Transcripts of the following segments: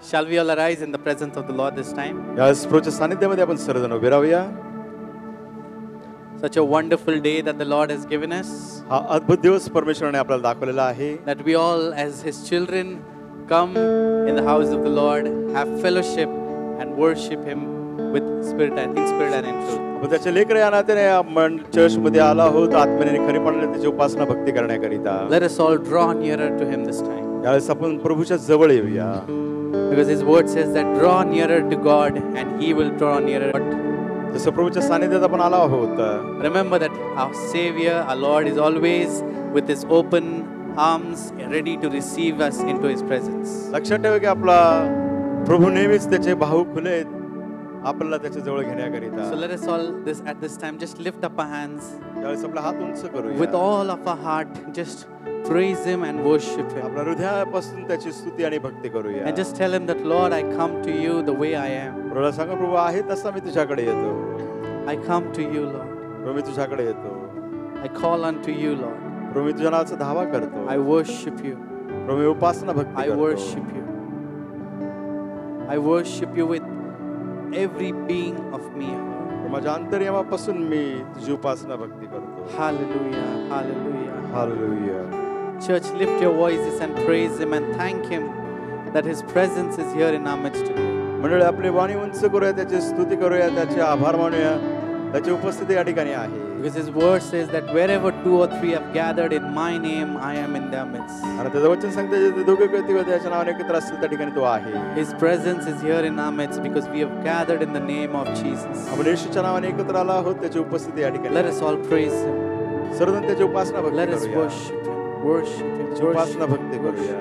Shall we all arise in the presence of the Lord this time? यावेळेस प्रभूच्या सानिध्यामध्ये आपण सर्वजण उभे राहूया. Such a wonderful day that the Lord has given us. हा अद्भुत दिवस परमेश्वराने आपल्याला दाखवलेला आहे. That we all as His children come in the house of the Lord, have fellowship and worship Him with spirit and in spirit and in truth. आपण त्याचे लेकरे या नात्याने आपण चर्चमध्ये आलो आहोत आत्म्याने खरेपणाने त्याची उपासना भक्ती करण्याकरिता. Let us all draw nearer to Him this time. यावेळेस आपण प्रभूच्या जवळ येऊया. Because His word says that draw nearer to God and He will draw nearer. जसं प्रभूच्या सानिध्यात आपण आलो आहोत. Remember that our Savior, our Lord, is always with His open arms ready to receive us into His presence. लक्षात ठेवा की आपला प्रभू नेहमीच त्याचे भाऊ खुले आहेत आपल्याला त्याच्या जवळ घेण्याकरिता. So let us all at this time just lift up our hands. यावेळेस आपला हात उंच करूया. With all of our heart, just praise Him and worship Him. आपल्या हृदयापासून त्याची स्तुती आणि भक्ती करूया. And just tell Him that, Lord, I come to you the way I am. प्रभूला सांगा प्रभू आहे तसा मी तुझ्याकडे येतो. I come to you, Lord. प्रभू मी तुझ्याकडे येतो. I call unto you, Lord. प्रभू मी तुझ्या नावाचा धावा करतो. I worship you. Prabhu me Upasana Bhakti I करतो. worship you. I worship you with every being of me. माझ्या अंतर्यामापासून मी तुझी उपासना भक्ती करतो. Hallelujah, hallelujah. Hallelujah. Church, lift your voices and praise Him and thank Him that His presence is here in our midst today. मंडळी आपली वाणी उंच करूया त्याची स्तुती करूया त्याचे आभार मानूया त्याची उपस्थिती या ठिकाणी आहे. Because His word says that wherever 2 or 3 have gathered in my name, I am in their midst. आणि त्याचं वचन सांगते जे दोघे व्यक्ती त्याच्या नावाने एकत्र असतील त्या ठिकाणी तो आहे. His presence is here in our midst because we have gathered in the name of Jesus. आपण येशूच्या नावाने एकत्र आलो आहोत त्याची उपस्थिती या ठिकाणी. Let us all praise Him. सर्वजण त्याची उपासना भक्ती Let us करूया. worship Him. Worship Him. उपासना भक्ती करूया.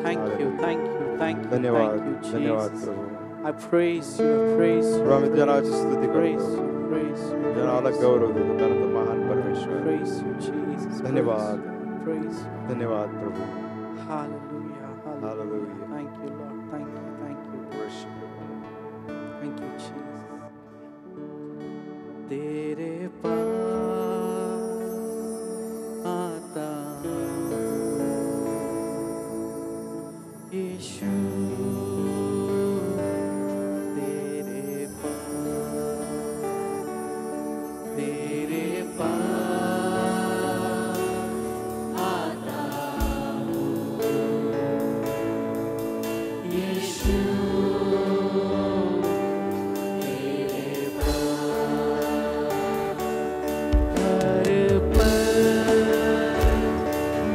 Thank you, thank you, thank you, धन्यवाद thank you, धन्यवाद Jesus. Prabhu. I praise you, I praise you. प्रभू आम्ही तुझ्या नावाची स्तुती Praise करतो. you, praise you. तुझ्या नावाला गौरव देतो कारण तू महान परमेश्वर. Praise you, Jesus. धन्यवाद. Praise you. धन्यवाद प्रभू. Hallelujah. Hallelujah. Hallelujah. Thank you, Lord. Thank you. Thank you. Worship you. Thank you, Jesus. तेरे पास आता यीशु तेरे पास आता यीशु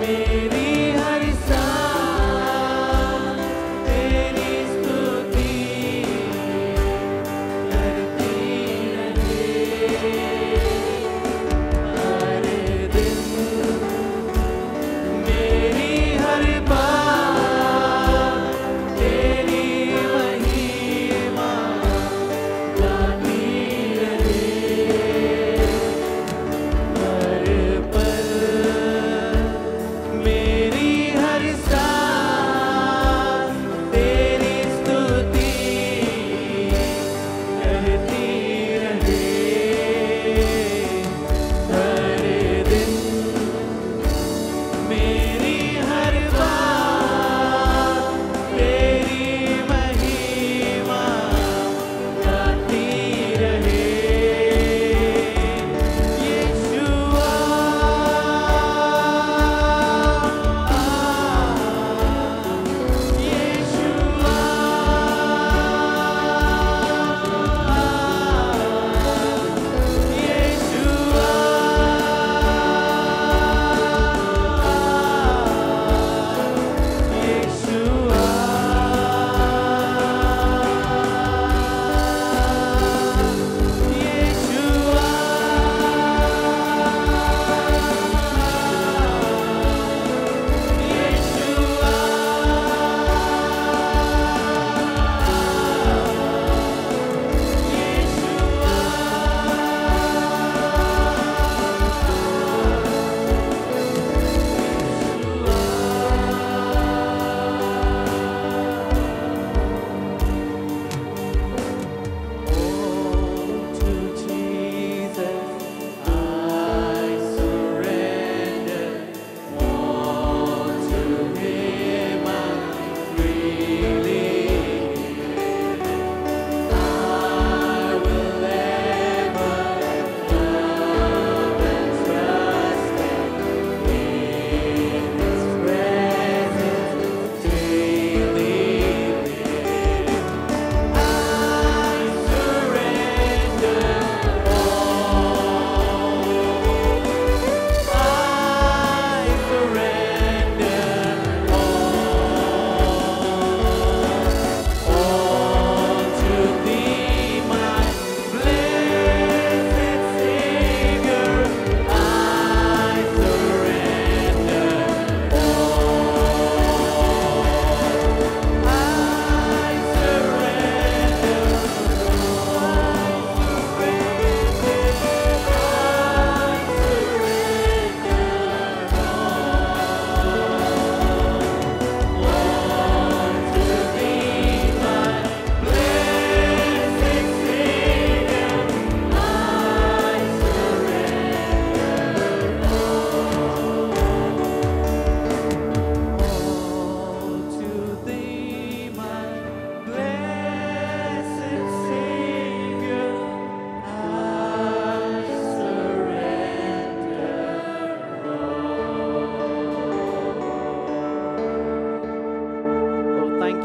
मेरी हर सांस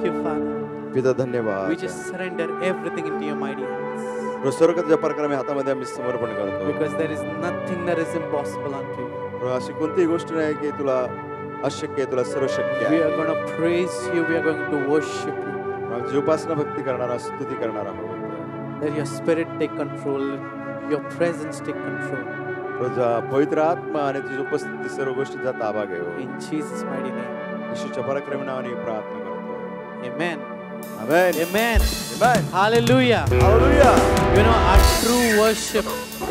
you, Father. पिता We धन्यवाद. just surrender everything into your mighty hands. प्रभू, स्वर्गाच्या पराक्रमी हातामध्ये आम्ही समर्पण करतो. Because there is nothing that is impossible unto you. प्रभू, अशी कोणतीही गोष्ट नाही की तुला अशक्य आहे, तुला सर्व शक्य We आहे. are going to praise you. We are going to worship you. आमची उपासना भक्ती करणारा, स्तुती करणारा आहोत. Let your spirit take control. Your presence take control. तुझा पवित्र आत्मा आणि तुझी उपस्थिती सर्व गोष्टीचा ताबा घेऊ. In Jesus' mighty name. येशूच्या पराक्रमी नावाने प्रार्थना करतो. Amen. Amen. Amen. Amen. Hallelujah. Hallelujah. You know, our true worship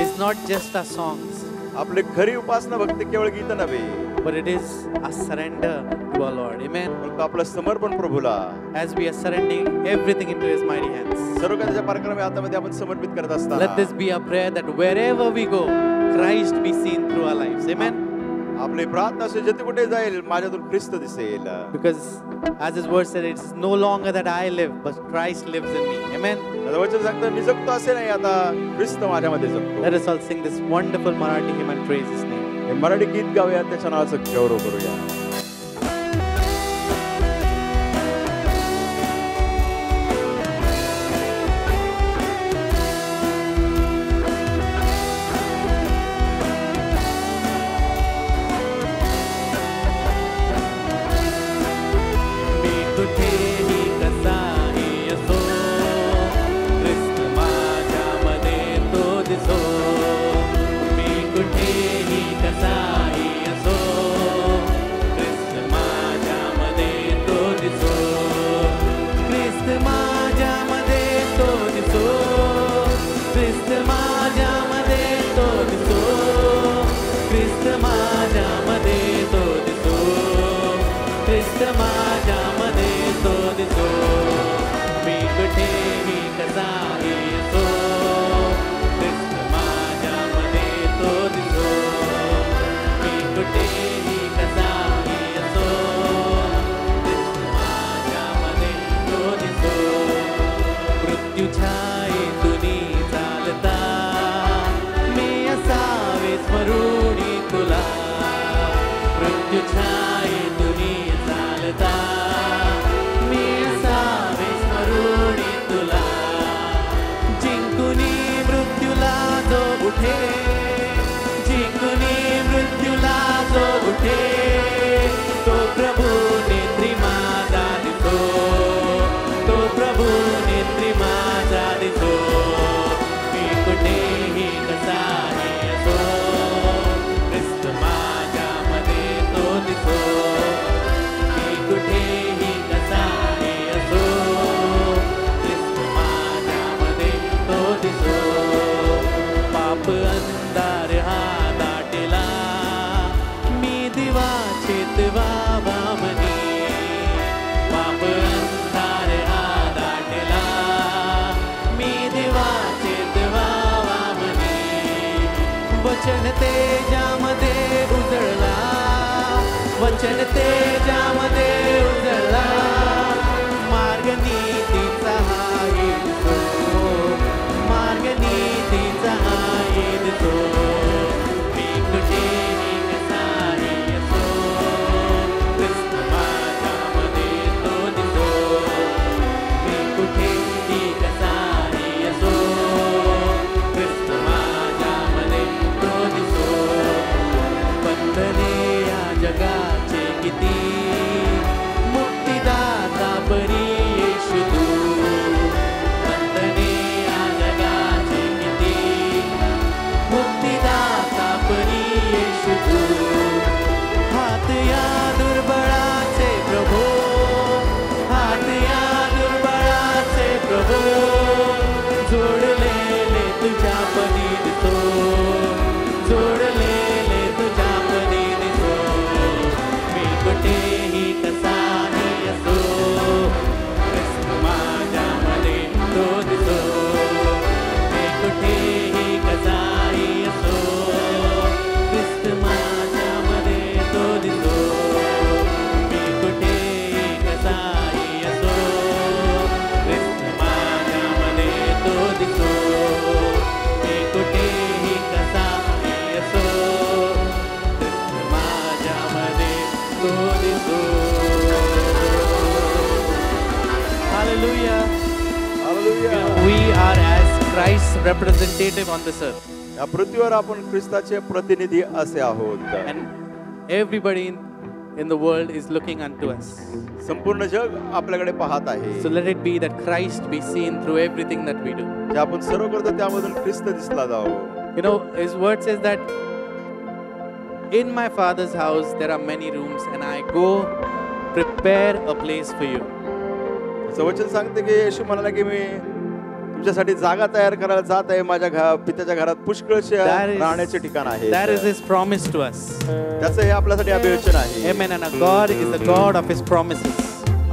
is not just our songs, आपली खरी उपासना भक्ती केवळ गीत नव्हे, but it is a surrender to our Lord. Amen. परंतु आपलं समर्पण प्रभूला As we are surrendering everything into His mighty hands. सर्व काही त्याच्या पराक्रमी हातामध्ये आपण समर्पित करत Let असताना this be our prayer that wherever we go, Christ be seen through our lives. Amen. आपली प्रार्थना असेल जिथे कुठे जाईल माझ्यातून ख्रिस्त दिसेल. Because as His word said, it's no longer that I live, but Christ lives in me. Amen. आता वचन सांगतं मी जगतो असे नाही, आता ख्रिस्त माझ्यामध्ये जगतो. Let us all sing this wonderful Marathi hymn and praise His name. हे मराठी गीत गाऊया, त्याच्या नावाचं गौरव करूया. Christ's representative on this earth. या पृथ्वीवर आपण ख्रिस्ताचे प्रतिनिधी असे आहोत. And everybody in the world is looking unto us. संपूर्ण जग आपल्याकडे पाहत आहे. So let it be that Christ be seen through everything that we do. जे आपण सर्व करतो त्यामधून ख्रिस्त दिसला जावो. You know, his word says that in my Father's house there are many rooms and I go prepare a place for you. असं वचन सांगते की येशू म्हणाला की मी तुमच्यासाठी जागा तयार करायला जात आहे. माझ्या पित्याच्या घरात पुष्कळशे राहण्याचे ठिकाण आहे. That is his promise to us. त्याचं हे आपल्यासाठी अभिवचन आहे. Amen. And our God is the God of his promises.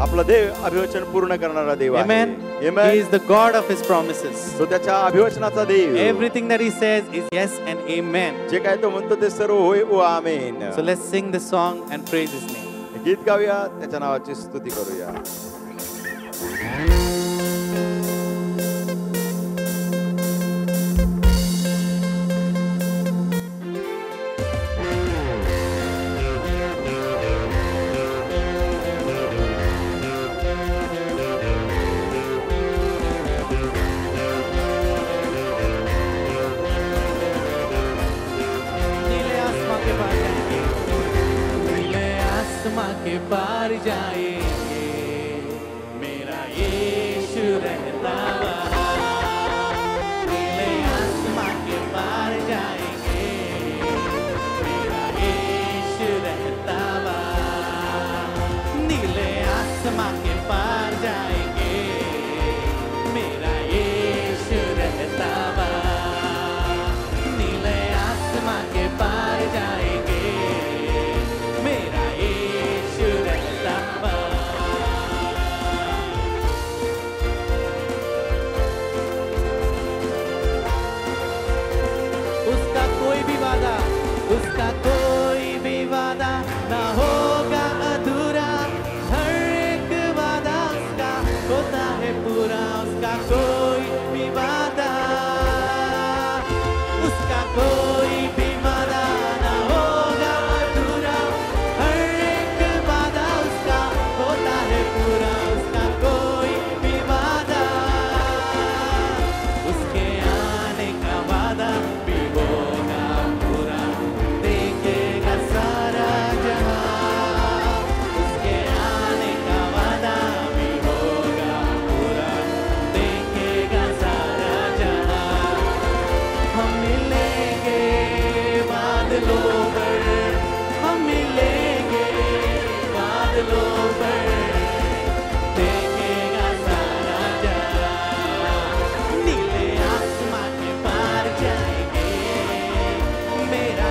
आपला देव अभिवचन पूर्ण करणारा देव आहे. Amen. Amen. He is the God of his promises. तो त्याच्या अभिवचनाचा देव. Everything that he says is yes and amen. जे काय तो म्हणतो ते सर्व होय व आमेन. So let's sing this song and praise his name. गीत गाऊया, त्याच्या नावाची स्तुती करूया. के पार जाएंगे मेरा यीशु रहता नीले आसमां के पार जाएंगे मेरा यीशु रहता नीले आसमां के पार जाएंगे मेरा यीशु रहता नीले आसमां के पार जाएंगे मेरा उसका कोई भी वादा ना होगा अधूरा. हर एक वादा उसका होता है पूरा. उसका कोई भी वादा, उसका कोई भी वादा ना होगा अधूरा. हर एक वादा उसका होता है पूरा. उसका कोई भी वादा, उसके आने का वादा भी होगा पूरा. सारा जहां उसके आने का वादा भी होगा पूरा. देखेगा सारा जहां. हम मिलेंगे बादलों पर, हम मिलेंगे बादलों पर. देखेगा सारा जहां. नीले आसमां के पार जाएंगे मेरा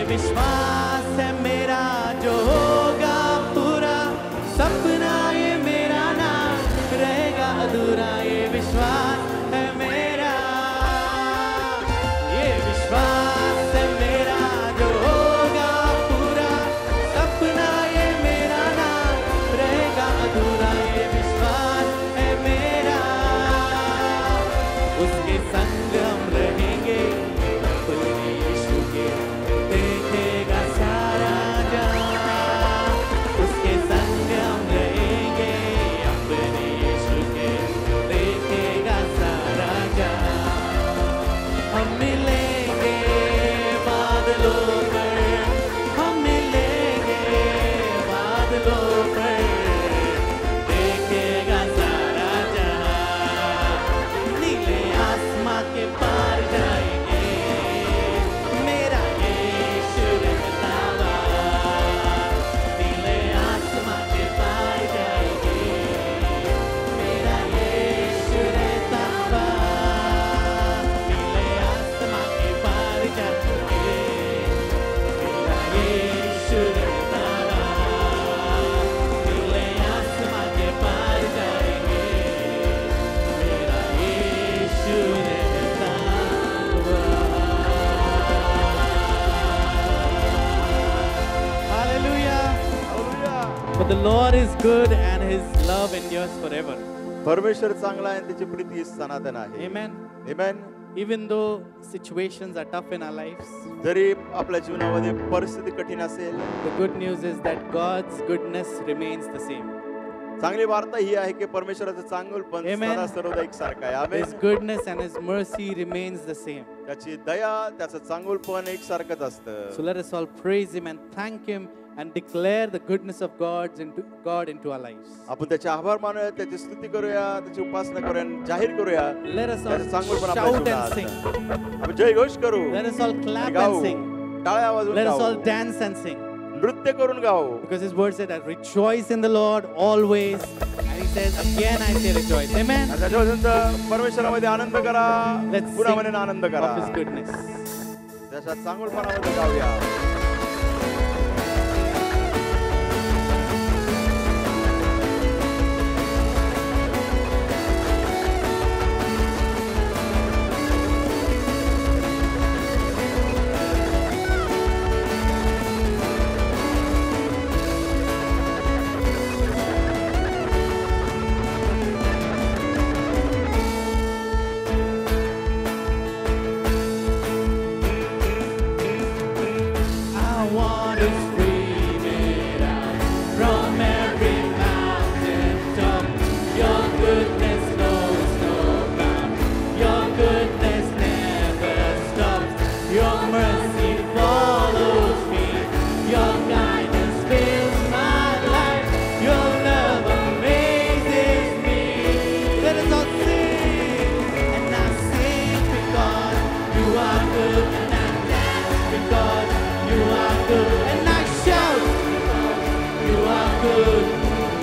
विश्वास है मेरा जो होगा पूरा. सपना ये मेरा ना रहेगा अधूरा. ये विश्वास है मेरा, ये विश्वास है मेरा जो होगा पूरा. सपना ये मेरा ना रहेगा अधूरा. ये विश्वास है मेरा, उसके संग हम रहेंगे अपने यीशु के. देखेगा सारा जहां, उसके संग हम रहेंगे अपने यीशु के. देखेगा सारा जहां. हम मिलेंगे बादलों पर, हम मिलेंगे बादलों पर. देखेगा सारा जहां. नीले आसमां के पार जाएंगे मेरा यीशु रहता वा. नीले आसमां के पार जाएंगे मेरा यीशु रहता वा. नीले आसमां के पार जाएंगे मेरा यीशु रहता वा. नीले आसमां के पार जाएंगे मेरा यीशु रहता वा. Hallelujah. For the Lord is good and his love endures forever. परमेश्वर चांगला आहे आणि त्याची प्रीती सनातन आहे. Amen. Amen. Even though situations are tough in our lives, जरी आपल्या जीवनामध्ये परिस्थिती कठीण असेल, the good news is that God's goodness remains the same. चांगली वार्ता ही आहे की परमेश्वराचं चांगुलपण Amen. सदा सर्वदा एकसारखं आहे. आमेन. His goodness and His mercy remains the same. त्याची दया, त्याचं चांगुलपण एकसारखंच असतं. So let us all praise Him and thank Him and declare the goodness of God into our lives. आपण त्याचे आभार मानूया, त्याची स्तुती करूया, त्याची उपासना करूया, आणि जाहीर करूया. Let us all त्याचं चांगुलपण आपल्या shout and जीवनात. sing. आपण जयघोष करू. Let us all clap and गाऊ. sing. टाळ्या वाजवून Let us all गाऊ. dance and sing. नृत्य करून गाऊ. Because His word said that rejoice in the Lord always. And He says, again I say rejoice. Amen. आणि त्याच्या वचनचं परमेश्वरामध्ये आनंद करा. Let's पुन्हा sing म्हणेन आनंद करा. of His goodness. त्याच्या चांगुलपणामध्ये गाऊया. I want to scream it out from every mountain top. Your goodness knows no bound. Your goodness never stops. Your mercy follows me. Your guidance fills my life. Your love amazes me. Let us all sing, and I sing because you are good, and I dance because you are good, and I shout because you are good.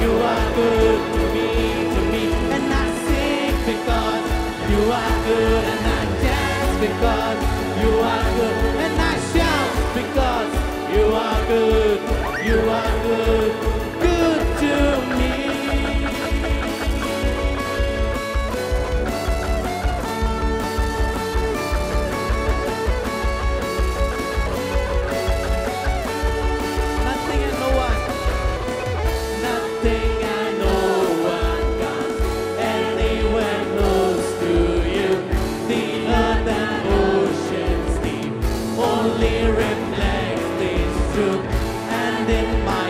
You are good to me, and I sing because you are good, and I dance because you are good, and I shout because you are good. You are good, good to me. Nothing and no one, nothing and no one comes anywhere close to you. The earth and oceans deep only reflects this truth. And in my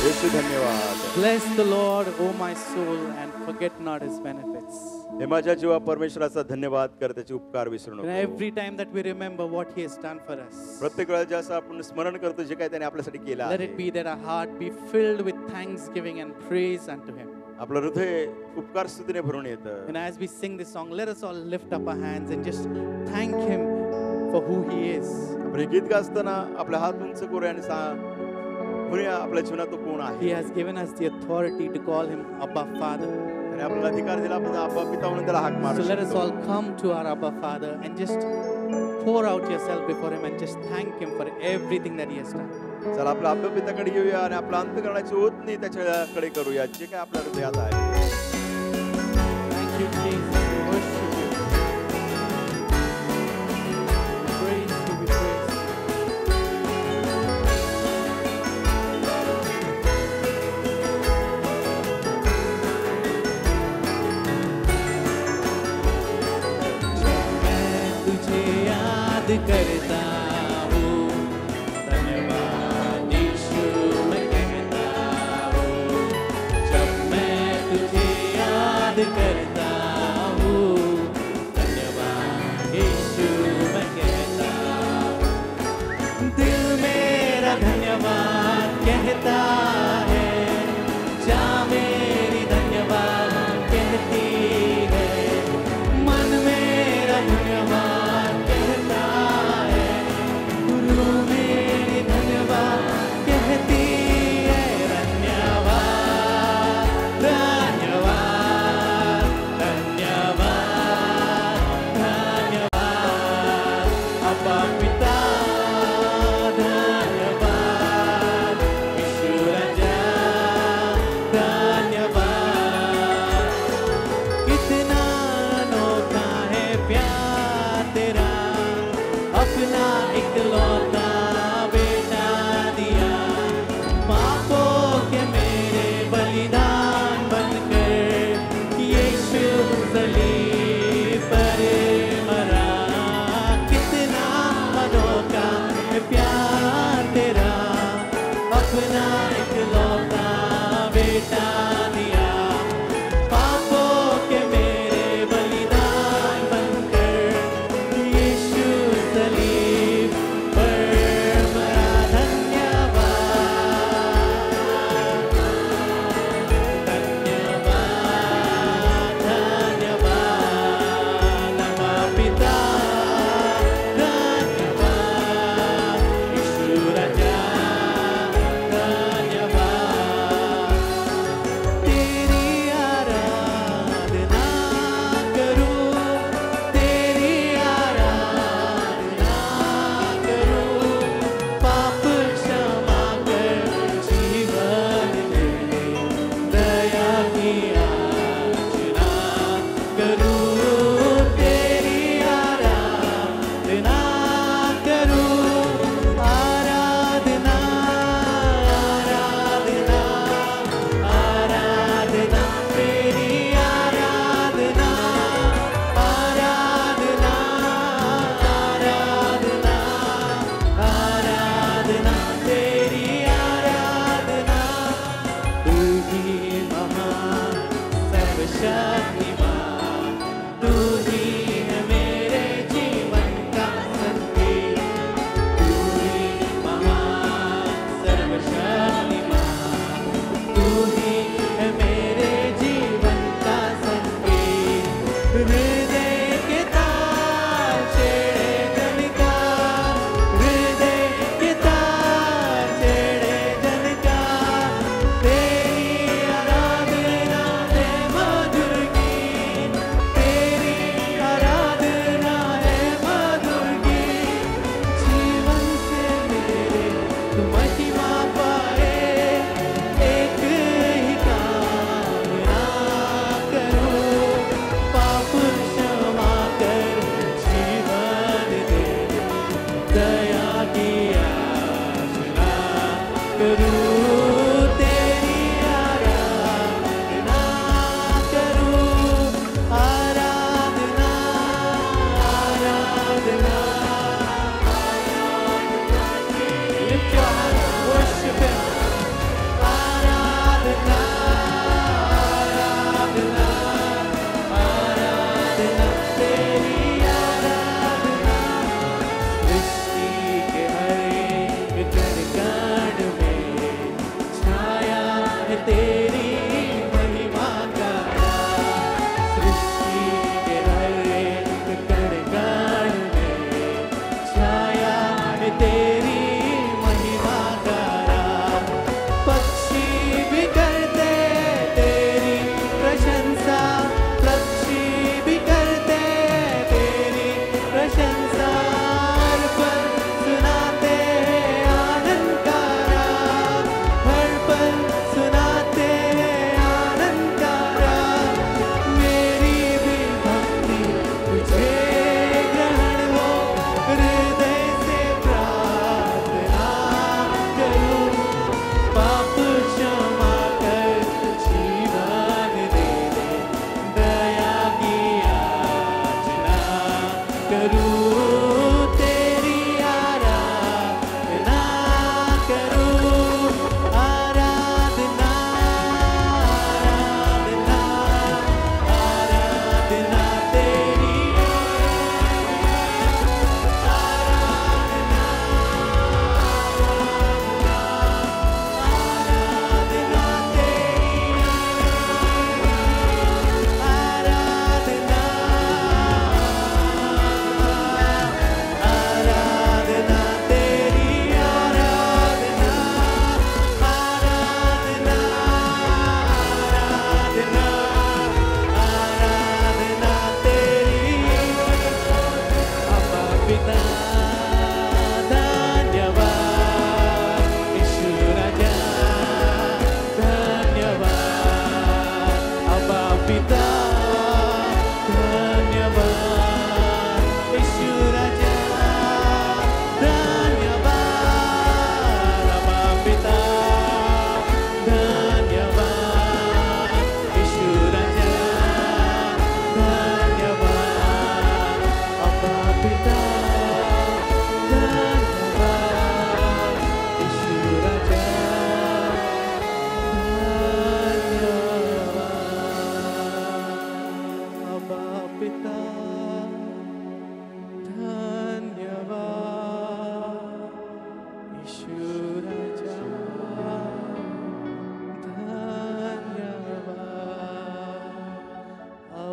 येशू धन्यवाद. Bless the Lord, O my soul, and forget not his benefits. हे माझ्या जीवा परमेश्वराचा धन्यवाद कर, त्याचे उपकार विसरू And नको. every time that we remember what he has done for us, प्रत्येक वेळेला जसं आपण स्मरण करतो जे काही त्याने आपल्यासाठी केलं let आहे, it be that our heart be filled with thanksgiving and praise unto him. आपलं हृदय उपकार स्तुतीने भरून येतं. And as we sing this song, let us all lift up our hands and just thank him for who he is. आपण हे गीत गाताना आपले हात उंच करूया आणि म्हणूया आपल्या जीवनात तो कोण He आहे. has given us the authority to call him Abba Father. आणि आपल्याला अधिकार दिला आपण आबा पिता म्हणून त्याला हाक मारू So let us शकतो. all come to our Abba Father and just pour out yourself before him and just thank him for everything that he has done. चला आपल्या आबा पिताकडे येऊया आणि आपला अंतःकरणाची ओतणी त्याच्याकडे करूया जे काय आपल्या हृदयात आहे. Thank you, Jesus. We worship you. Praise you, we praise you. मैं तुझे याद करता हूँ, धन्यवाद यीशु मैं कहता हूँ. जब मैं तुझे याद करता हूँ, धन्यवाद यीशु मैं कहता हूँ. दिल मेरा धन्यवाद कहता है, जा मेरी धन्यवाद कहती है. मन मेरा धन्यवाद कहता है,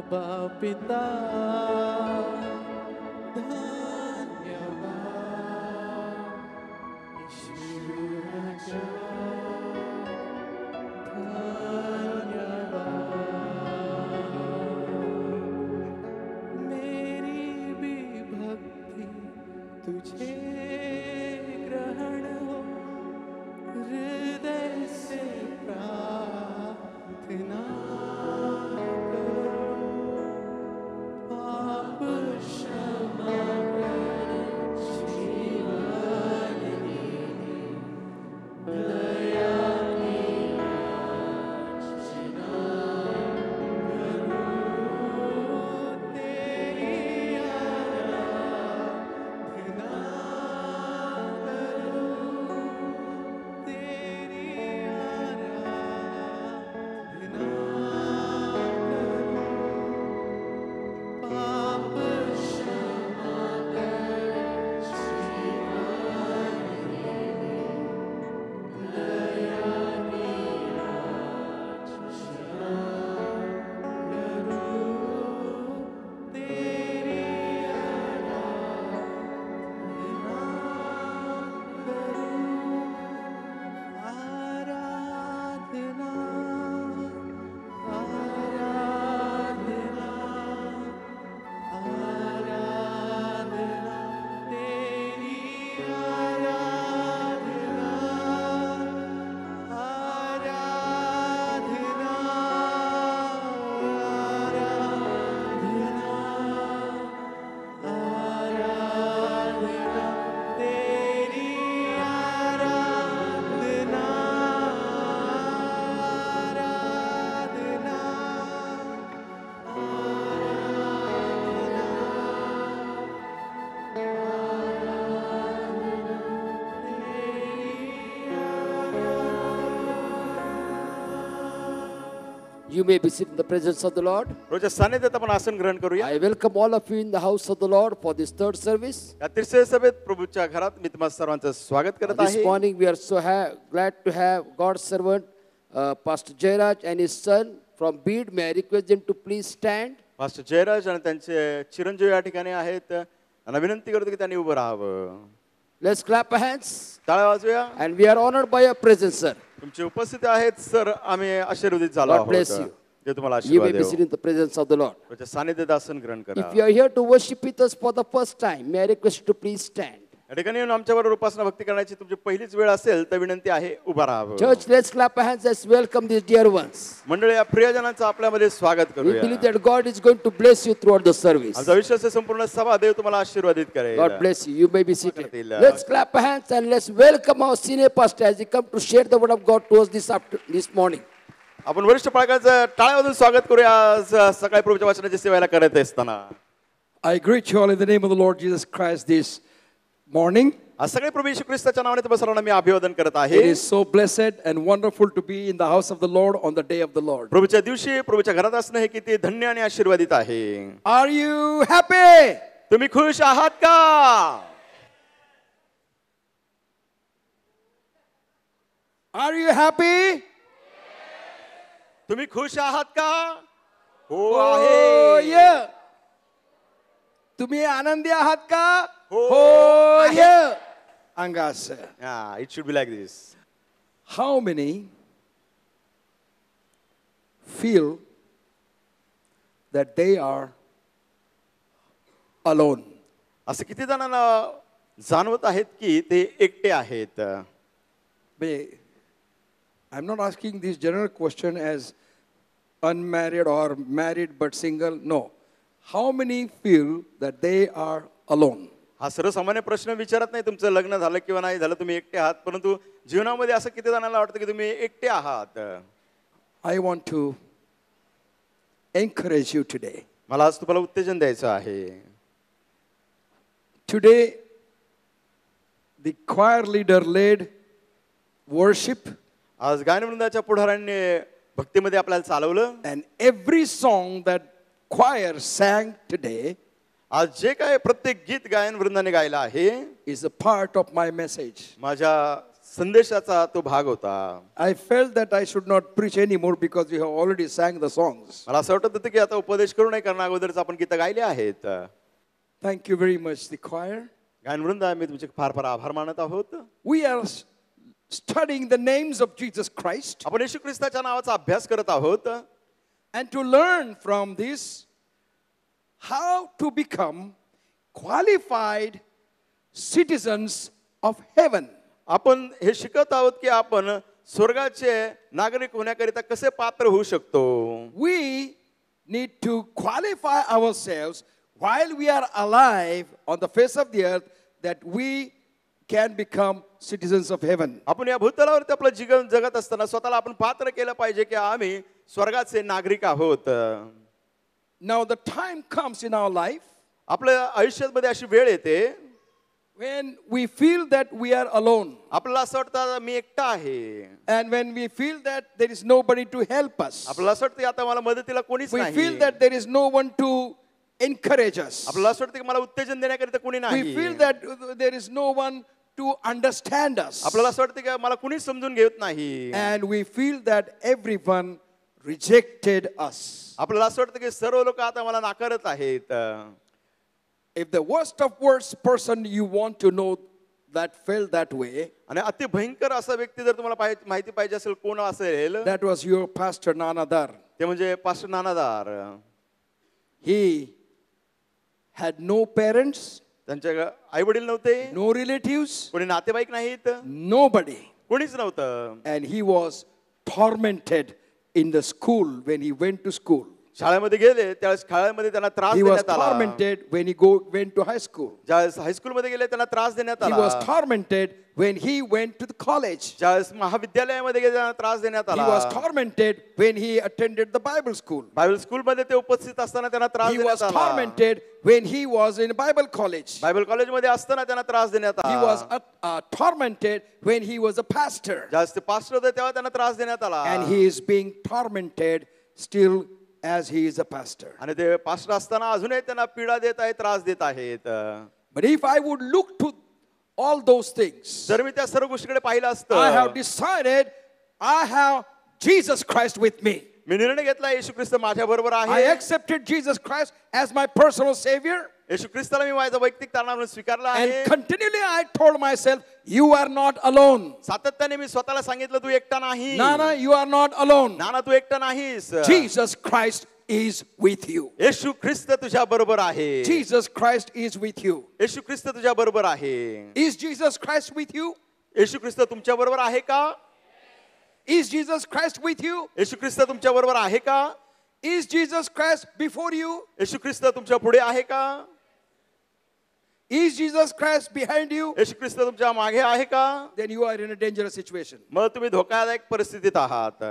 अब्बा पिता धन्यवाद यीशु राजा धन्यवाद मेरी भी भक्ति तुझे ग्रहण हो हृदय से प्रार्थना पाप क्षमा कर जीवन दया की याचना करूं तेरी आराधना करूं तेरी आराधना पाप क्षमा कर जीवन दया की याचना करूं तेरी आराधना आराधना आराधना तेरी आराधना आराधना आराधना तेरी आराधना You may be seated in the presence of the Lord. रोजच्या सानिध्यात आपण आसन ग्रहण करूया. I welcome all of you in the house of the Lord for this third service. या तिसऱ्या सभेत प्रभूच्या घरात मी तुम्हा सर्वांचं स्वागत करत This आहे. morning we are so glad to have God's servant, Pastor Jairaj and his son from Bede. May I request them to please stand. Master Jayraj आणि त्यांचे चिरंजीव या ठिकाणी आहेत. त्यांना विनंती करतो की त्यांनी उभं राहावं. Let's clap our hands. टाळ्या वाजवूया. And we are honored by your presence, sir. तुमची उपस्थिती आहेत सर. आम्ही आशीर्वादित झालो God आहोत. bless you. जे तुम्हाला You आशीर्वाद may be देवो. seated in the presence of the Lord. रोजच्या सानिध्यात आसन ग्रहण करा. If you are here to worship with us for the first time, may I request you to please stand. या ठिकाणी येऊन आमच्याबरोबर उपासना भक्ती करण्याची तुमची पहिलीच वेळ असेल तर विनंती आहे उभा राहावं. Church, let's clap our hands. Let's welcome these dear ones. मंडळी या प्रियजनांचं आपल्यामध्ये स्वागत We करूया. believe that God is going to bless you throughout the service. आमचा विश्वास आहे संपूर्ण सभा देव तुम्हाला आशीर्वादित करेल. God bless you. You may be seated. करतील. Let's clap our hands and let's welcome our senior pastor as he come to share the word of God to us this morning. आपण वरिष्ठ पालकांचं टाळ्या वाजवून स्वागत करूया आज सकाळी प्रभूच्या वचनाची सेवेला करत असताना. I greet you all in the name of the Lord Jesus Christ this morning. आज सगळे प्रभू येशू ख्रिस्ताच्या नावाने तुम्हा सर्वांना मी अभिवादन करत It आहे. is so blessed and wonderful to be in the house of the Lord on the day of the Lord. प्रभूच्या दिवशी प्रभूच्या घरात असणं हे किती धन्य आणि आशीर्वादित आहे. Are you happy? तुम्ही खुश आहात का? Are you happy? तुम्ही खुश आहात का? हो Oh आहे. yeah. तुम्ही आनंदी आहात का? हो Oh आहे. yeah. Angas. Yeah, it should be like this. How many feel that they are alone? असं किती जणांना जाणवत आहेत की ते एकटे आहेत. I'm not asking this general question as unmarried or married but single. No. How many feel that they are alone? हा सर्वसामान्य प्रश्न विचारत नाही तुमचं लग्न झालं किंवा नाही झालं तुम्ही एकटे आहात, परंतु जीवनामध्ये असं किती जणांना वाटतं की तुम्ही एकटे आहात. I want to encourage you today. मला आज तुम्हाला उत्तेजन द्यायचं आहे. Today, the choir leader led worship, आज गायनवृंदाच्या पुढाऱ्यांनी भक्तीमध्ये आपल्याला चालवलं. and every song that choir sang today आज जे काय प्रत्येक गीत गायन वृंदाने गायला आहे is a part of my message. माझ्या संदेशाचा तो भाग होता. I felt that I should not preach anymore because we have already sang the songs. मला असं वाटत होतं की आता उपदेश करू नये कारण अगोदरच आपण गीतं गायली आहेत. Thank you very much, the choir. गायनवृंद मी तुमचे फार फार आभार मानत आहोत. We are studying the names of Jesus Christ. आपण येशू ख्रिस्ताच्या नावाचा अभ्यास करत आहोत. And to learn from this how to become qualified citizens of heaven. आपण हे शिकत आहोत की आपण स्वर्गाचे नागरिक होण्याकरिता कसे पात्र होऊ शकतो. We need to qualify ourselves while we are alive on the face of the earth that we can become citizens of heaven. आपण या भूतलावरती आपलं जीवन जगत असताना स्वतःला आपण पात्र केलं पाहिजे की आम्ही स्वर्गाचे नागरिक आहोत. Now the time comes in our life आपल्या आयुष्यामध्ये अशी वेळ येते when we feel that we are alone. आपल्याला असं वाटतं मी एकटा आहे. And when we feel that there is nobody to help us. आपल्याला असं वाटतं की आता मला मदतीला कोणीच We नाही. feel that there is no one to encourage us. आपल्याला असं वाटतं की मला उत्तेजन देण्याकरिता कोणी We नाही. feel that there is no one to understand us. आपल्याला असं वाटतं की मला कुणीच समजून घेत नाही. And we feel that everyone rejected us. आपल्याला असं वाटतं की सर्व लोक आता मला नाकारत आहेत. If the worst of worst person you want to know that felt that way, आणि अति भयंकर असा व्यक्ती जर तुम्हाला माहिती पाहिजे असेल कोण असेल that was your pastor Nanadar. ते म्हणजे pastor नानादार. He had no parents, त्यांच्या आई वडील नव्हते, no relatives, कोणी नातेवाईक नाहीत, nobody. कोणीच नव्हतं. And he was tormented in the school when he went to school. शाळेमध्ये गेले त्यावेळेस शाळेमध्ये त्यांना त्रास He was देण्यात आला. tormented when he went to high school. ज्यावेळेस हायस्कूलमध्ये गेले त्यांना त्रास देण्यात He was आला. tormented when he went to the college. ज्यावेळेस महाविद्यालयामध्ये गेले त्यांना त्रास देण्यात He आला. was tormented when he attended the Bible school. Bible स्कूलमध्ये ते उपस्थित असताना त्यांना त्रास He was देण्यात आला. tormented when he was in Bible college. Bible कॉलेजमध्ये असताना त्यांना त्रास देण्यात He was आला. tormented when he was a pastor. ज्यावेळेस ते पास्टर होते तेव्हा त्यांना त्रास देण्यात आला. And he is being tormented still as he is a pastor. आणि ते पास्टर असताना अजूनही त्यांना पीडा देत आहेत, त्रास देत आहेत. But if I would look to all those things, जर मी त्या सर्व गोष्टीकडे पाहिलं I have असतं, decided I have Jesus Christ with me. मी निर्णय घेतला येशू ख्रिस्त माझ्या बरोबर I आहे. accepted Jesus Christ as my personal Savior. येशू ख्रिस्ताला मी माझा वैयक्तिक तारणा म्हणून स्वीकारला And आहे. continually I told myself, you are not alone. सातत्याने मी स्वतःला सांगितलं तू एकटा नाही. Nana, you are not alone. नाना तू एकटा नाहीस. Jesus Christ is with you. येशू ख्रिस्त तुझ्या बरोबर आहे. Jesus Christ is with you. येशू ख्रिस्त तुझ्या बरोबर आहे. Is Jesus Christ with you? येशू ख्रिस्त तुमच्या बरोबर आहे का? Is Jesus Christ with you? येशू ख्रिस्त तुमच्या बरोबर आहे का? Is Jesus Christ before you? येशू ख्रिस्त तुमच्या पुढे आहे का? Is Jesus Christ behind you? येशू ख्रिस्त तुमच्या मागे आहे का? Then you are in a dangerous situation. मग तुम्ही धोकादायक परिस्थितीत आहात.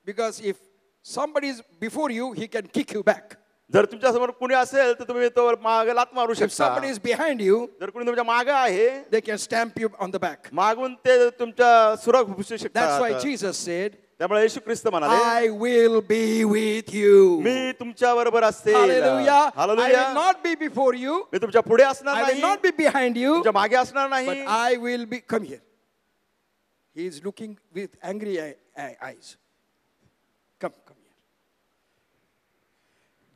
Because if somebody is before you, he can kick you back. जर तुमच्या समोर कुणी असेल तर तुम्ही तो मागे लात मारू If शकता. somebody is behind you, जर कुणी तुमच्या मागे आहे they can stamp you on the back. मागून ते तुमच्या सुराख घुसू That's why शकतात. Jesus said, त्यामुळे येशू ख्रिस्त म्हणाले I will be with you. मी तुमच्या बरोबर असेल. Hallelujah. I hallelujah. will not be before you. मी तुमच्या पुढे असणार I will नाही, not be behind you. तुमच्या मागे असणार But नाही. I will be. Come here. He is looking with angry eyes. Come here.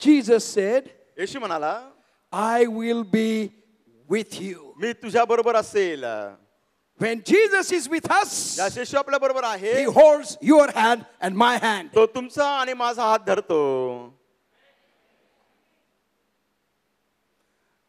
Jesus said, येशू म्हणाला I will be with you. मी तुझ्या बरोबर असेल. When Jesus is with us, ज्या येशू आपल्या बरोबर आहे He holds your hand and my hand. तो तुमचा आणि माझा हात धरतो.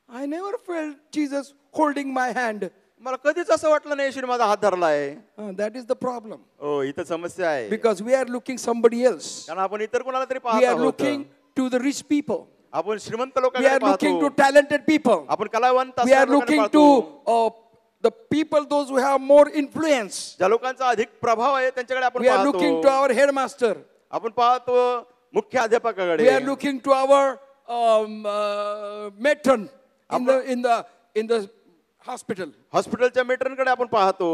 I never felt Jesus holding my hand. मला कधीच असं वाटलं नाही येशूने माझा हात धरलाय. That is the problem. हो इथं समस्या आहे. Because we are looking somebody else. कारण आपण इतर कोणाला तरी We पाहत are आहोत. looking to the rich people. आपण श्रीमंत We लोकांकडे are looking to पाहतो. talented people. आपण कलावंत We are असणाऱ्या लोकांकडे looking पाहतो. to the people, those who have more influence. ज्या लोकांचा अधिक प्रभाव आहे त्यांच्याकडे आपण We are looking to पाहतो. our headmaster. आपण पाहतो मुख्य अध्यापकाकडे. We are looking to our matron in the hospital. हॉस्पिटलच्या मेट्रनकडे आपण पाहतो.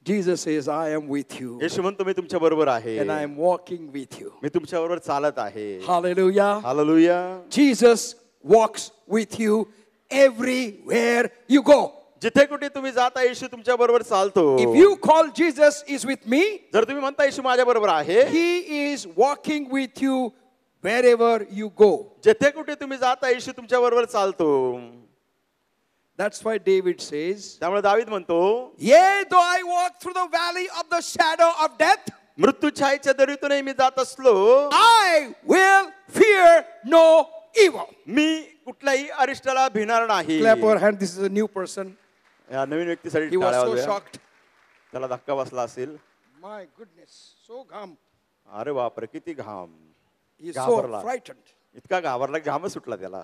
Jesus says, I am with you. येशू म्हणतो मी तुमच्या बरोबर आहे. And I am walking with you. मी तुमच्या बरोबर चालत आहे. Hallelujah. Hallelujah. Jesus walks with you everywhere you go. जिथे कुठे तुम्ही जाता येशू तुमच्या बरोबर चालतो. If you call Jesus is with me, जर तुम्ही म्हणता येशू माझ्या बरोबर आहे, He is walking with you wherever you go. जिथे कुठे तुम्ही जाता येशू तुमच्या बरोबर चालतो. That's why David says, त्यामुळे दावीद म्हणतो, yea, though I walk through the valley of the shadow of death, मृत्यू छायेच्या दरीतूनही मी जात असलो, I will fear no evil. मी कुठल्याही अरिष्टाला भिणार नाही. Clap our hand. This is a new person. या नवीन व्यक्तीसाठी He was टाळ्या so वाजवूया. shocked. त्याला धक्का बसला असेल. My goodness, so घाम. अरे बापरे, किती घाम. He is so घाबरला. frightened. इतका घाबरला, घामच सुटला त्याला.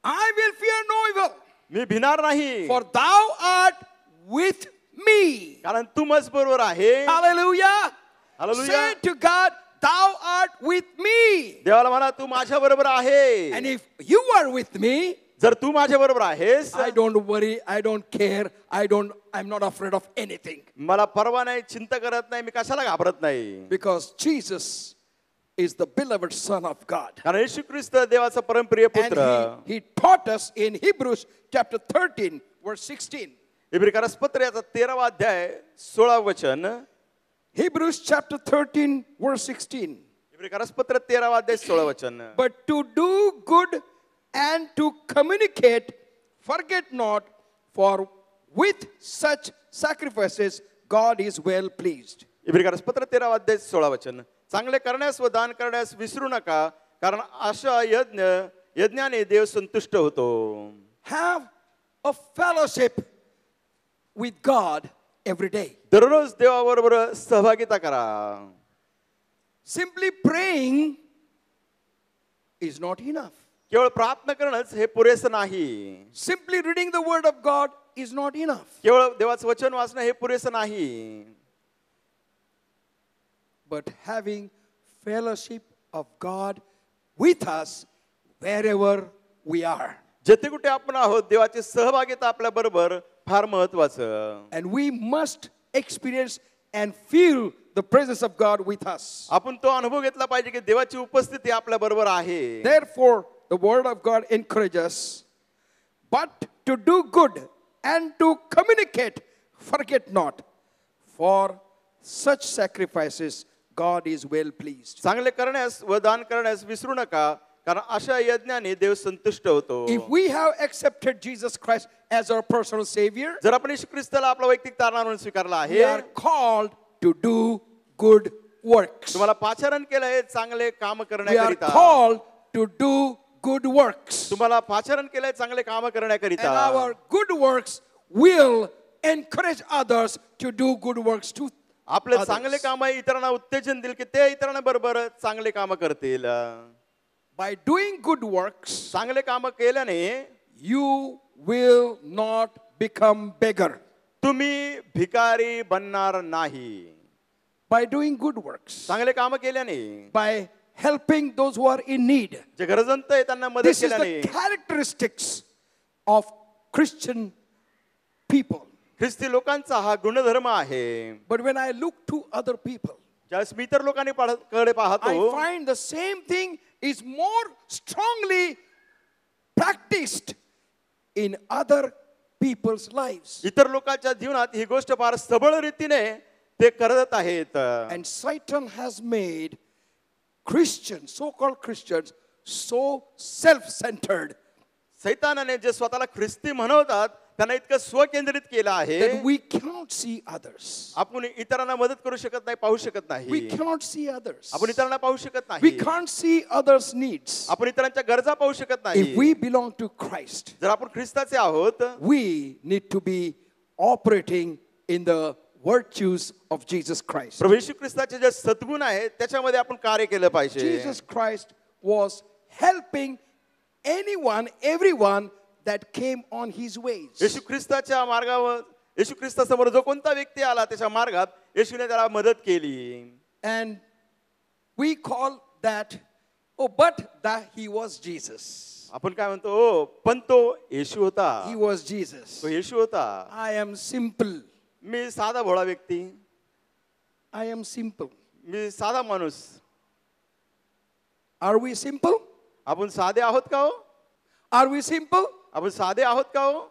I will fear no evil, मी भिणार नाही, for thou art with me. कारण तू मज बरोबर आहे. Hallelujah. Hallelujah. Say to God, thou art with me. देवाला म्हणा तू माझ्या बरोबर आहे. And if you are with me, जर तू माझ्या बरोबर आहेस, I don't worry, I don't care, I'm not afraid of anything. मला परवा नाही, चिंता करत नाही, मी कशाला घाबरत नाही. Because Jesus is the beloved Son of God. कारण येशू ख्रिस्त देवाचा परमप्रिय पुत्र. And he taught us in Hebrews chapter 13, verse 16. इब्री कारसपत्र याचा 13वा अध्याय 16 वचन. Hebrews chapter 13, verse 16. इब्री कारसपत्र 13वा अध्याय 16 वचन. But to do good and to communicate, forget not, for with such sacrifices God is well pleased. इब्री कारसपत्र 13वा अध्याय 16 वचन. चांगले करण्यास व दान करण्यास विसरू नका, कारण अशा यज्ञाने देव संतुष्ट होतो. Have a fellowship with God every day. दररोज देवाबरोबर सहभागिता करा. Simply praying is not enough. केवळ प्रार्थना करणंच हे पुरेसं नाही. Simply reading the word of God is not enough. केवळ देवाचं वचन वाचणं हे पुरेसं नाही. But having fellowship of God with us wherever we are. जेथे कुठे आपण आहोत देवाची सहभागिता आपल्या बरोबर फार महत्वाचं. And we must experience and feel the presence of God with us. आपण तो अनुभव घेतला पाहिजे की देवाची उपस्थिती आपल्या बरोबर आहे. Therefore, the word of God encourages us, but to do good and to communicate, forget not, for such sacrifices God is well pleased. चांगले करण्यास व दान करण्यास विसरू नका, कारण अशा यज्ञाने देव संतुष्ट होतो. If we have accepted Jesus Christ as our personal Savior, जर आपण येशू ख्रिस्ताला आपला वैयक्तिक तारणहार म्हणून स्वीकारला we आहे, are called to do good works. तुम्हाला पाचारण केलं आहे चांगले काम We are करण्याकरिता. called to do good works. तुम्हाला पाचारण केलंय चांगले काम And करण्याकरिता. our good works will encourage others to do good works too. आपले others. चांगले काम इतरांना उत्तेजन देईल की ते इतरांना बरोबर चांगले काम करतील. By doing good works, चांगले काम केल्याने you will not become beggar. तुम्ही भिकारी बनणार नाही. By doing good works, चांगले काम केल्याने, by helping those who are in need. जे गरजवंत आहे त्यांना मदत This is केल्याने, the characteristics of Christian people. ख्रिस्ती लोकांचा हा गुणधर्म आहे. But when I look to other people, ज्यावेळेस मी इतर लोकांनी कडे I पाहतो, find the same thing is more strongly practiced in other people's lives. इतर लोकांच्या जीवनात ही गोष्ट फार सबळ रीतीने ते करत आहेत. And Satan has made Christians, so-called Christians, so self-centered सैतानाने जे स्वतःला ख्रिस्ती म्हणवतात त्यांना इतकं स्वकेंद्रित केलं आहे, that we cannot see others. आपण इतरांना मदत करू शकत नाही, पाहू शकत We नाही. cannot see others. आपण इतरांना पाहू शकत We नाही. can't see others' needs. आपण इतरांच्या गरजा पाहू शकत If नाही. we belong to Christ, जर आपण ख्रिस्ताचे आहोत, we need to be operating in the virtues of Jesus Christ. प्रभू येशू ख्रिस्ताचे जे सद्गुण आहेत त्याच्यामध्ये आपण कार्य केलं पाहिजे. Jesus Christ was helping anyone, everyone that came on his ways. येशू ख्रिस्ताच्या मार्गावर, येशू ख्रिस्तासमोर जो कोणता व्यक्ती आला त्याच्या मार्गात येशूने त्याला मदत केली. And we call that, oh, but that he was Jesus. आपण काय म्हणतो, ओ पण तो येशू होता, He was Jesus. तो येशू होता. I am simple. मी साधा भोळा व्यक्ती, I am simple. मी साधा माणूस. Are we simple? आपण साधे आहोत का हो? Are we simple? आपण साधे आहोत का हो?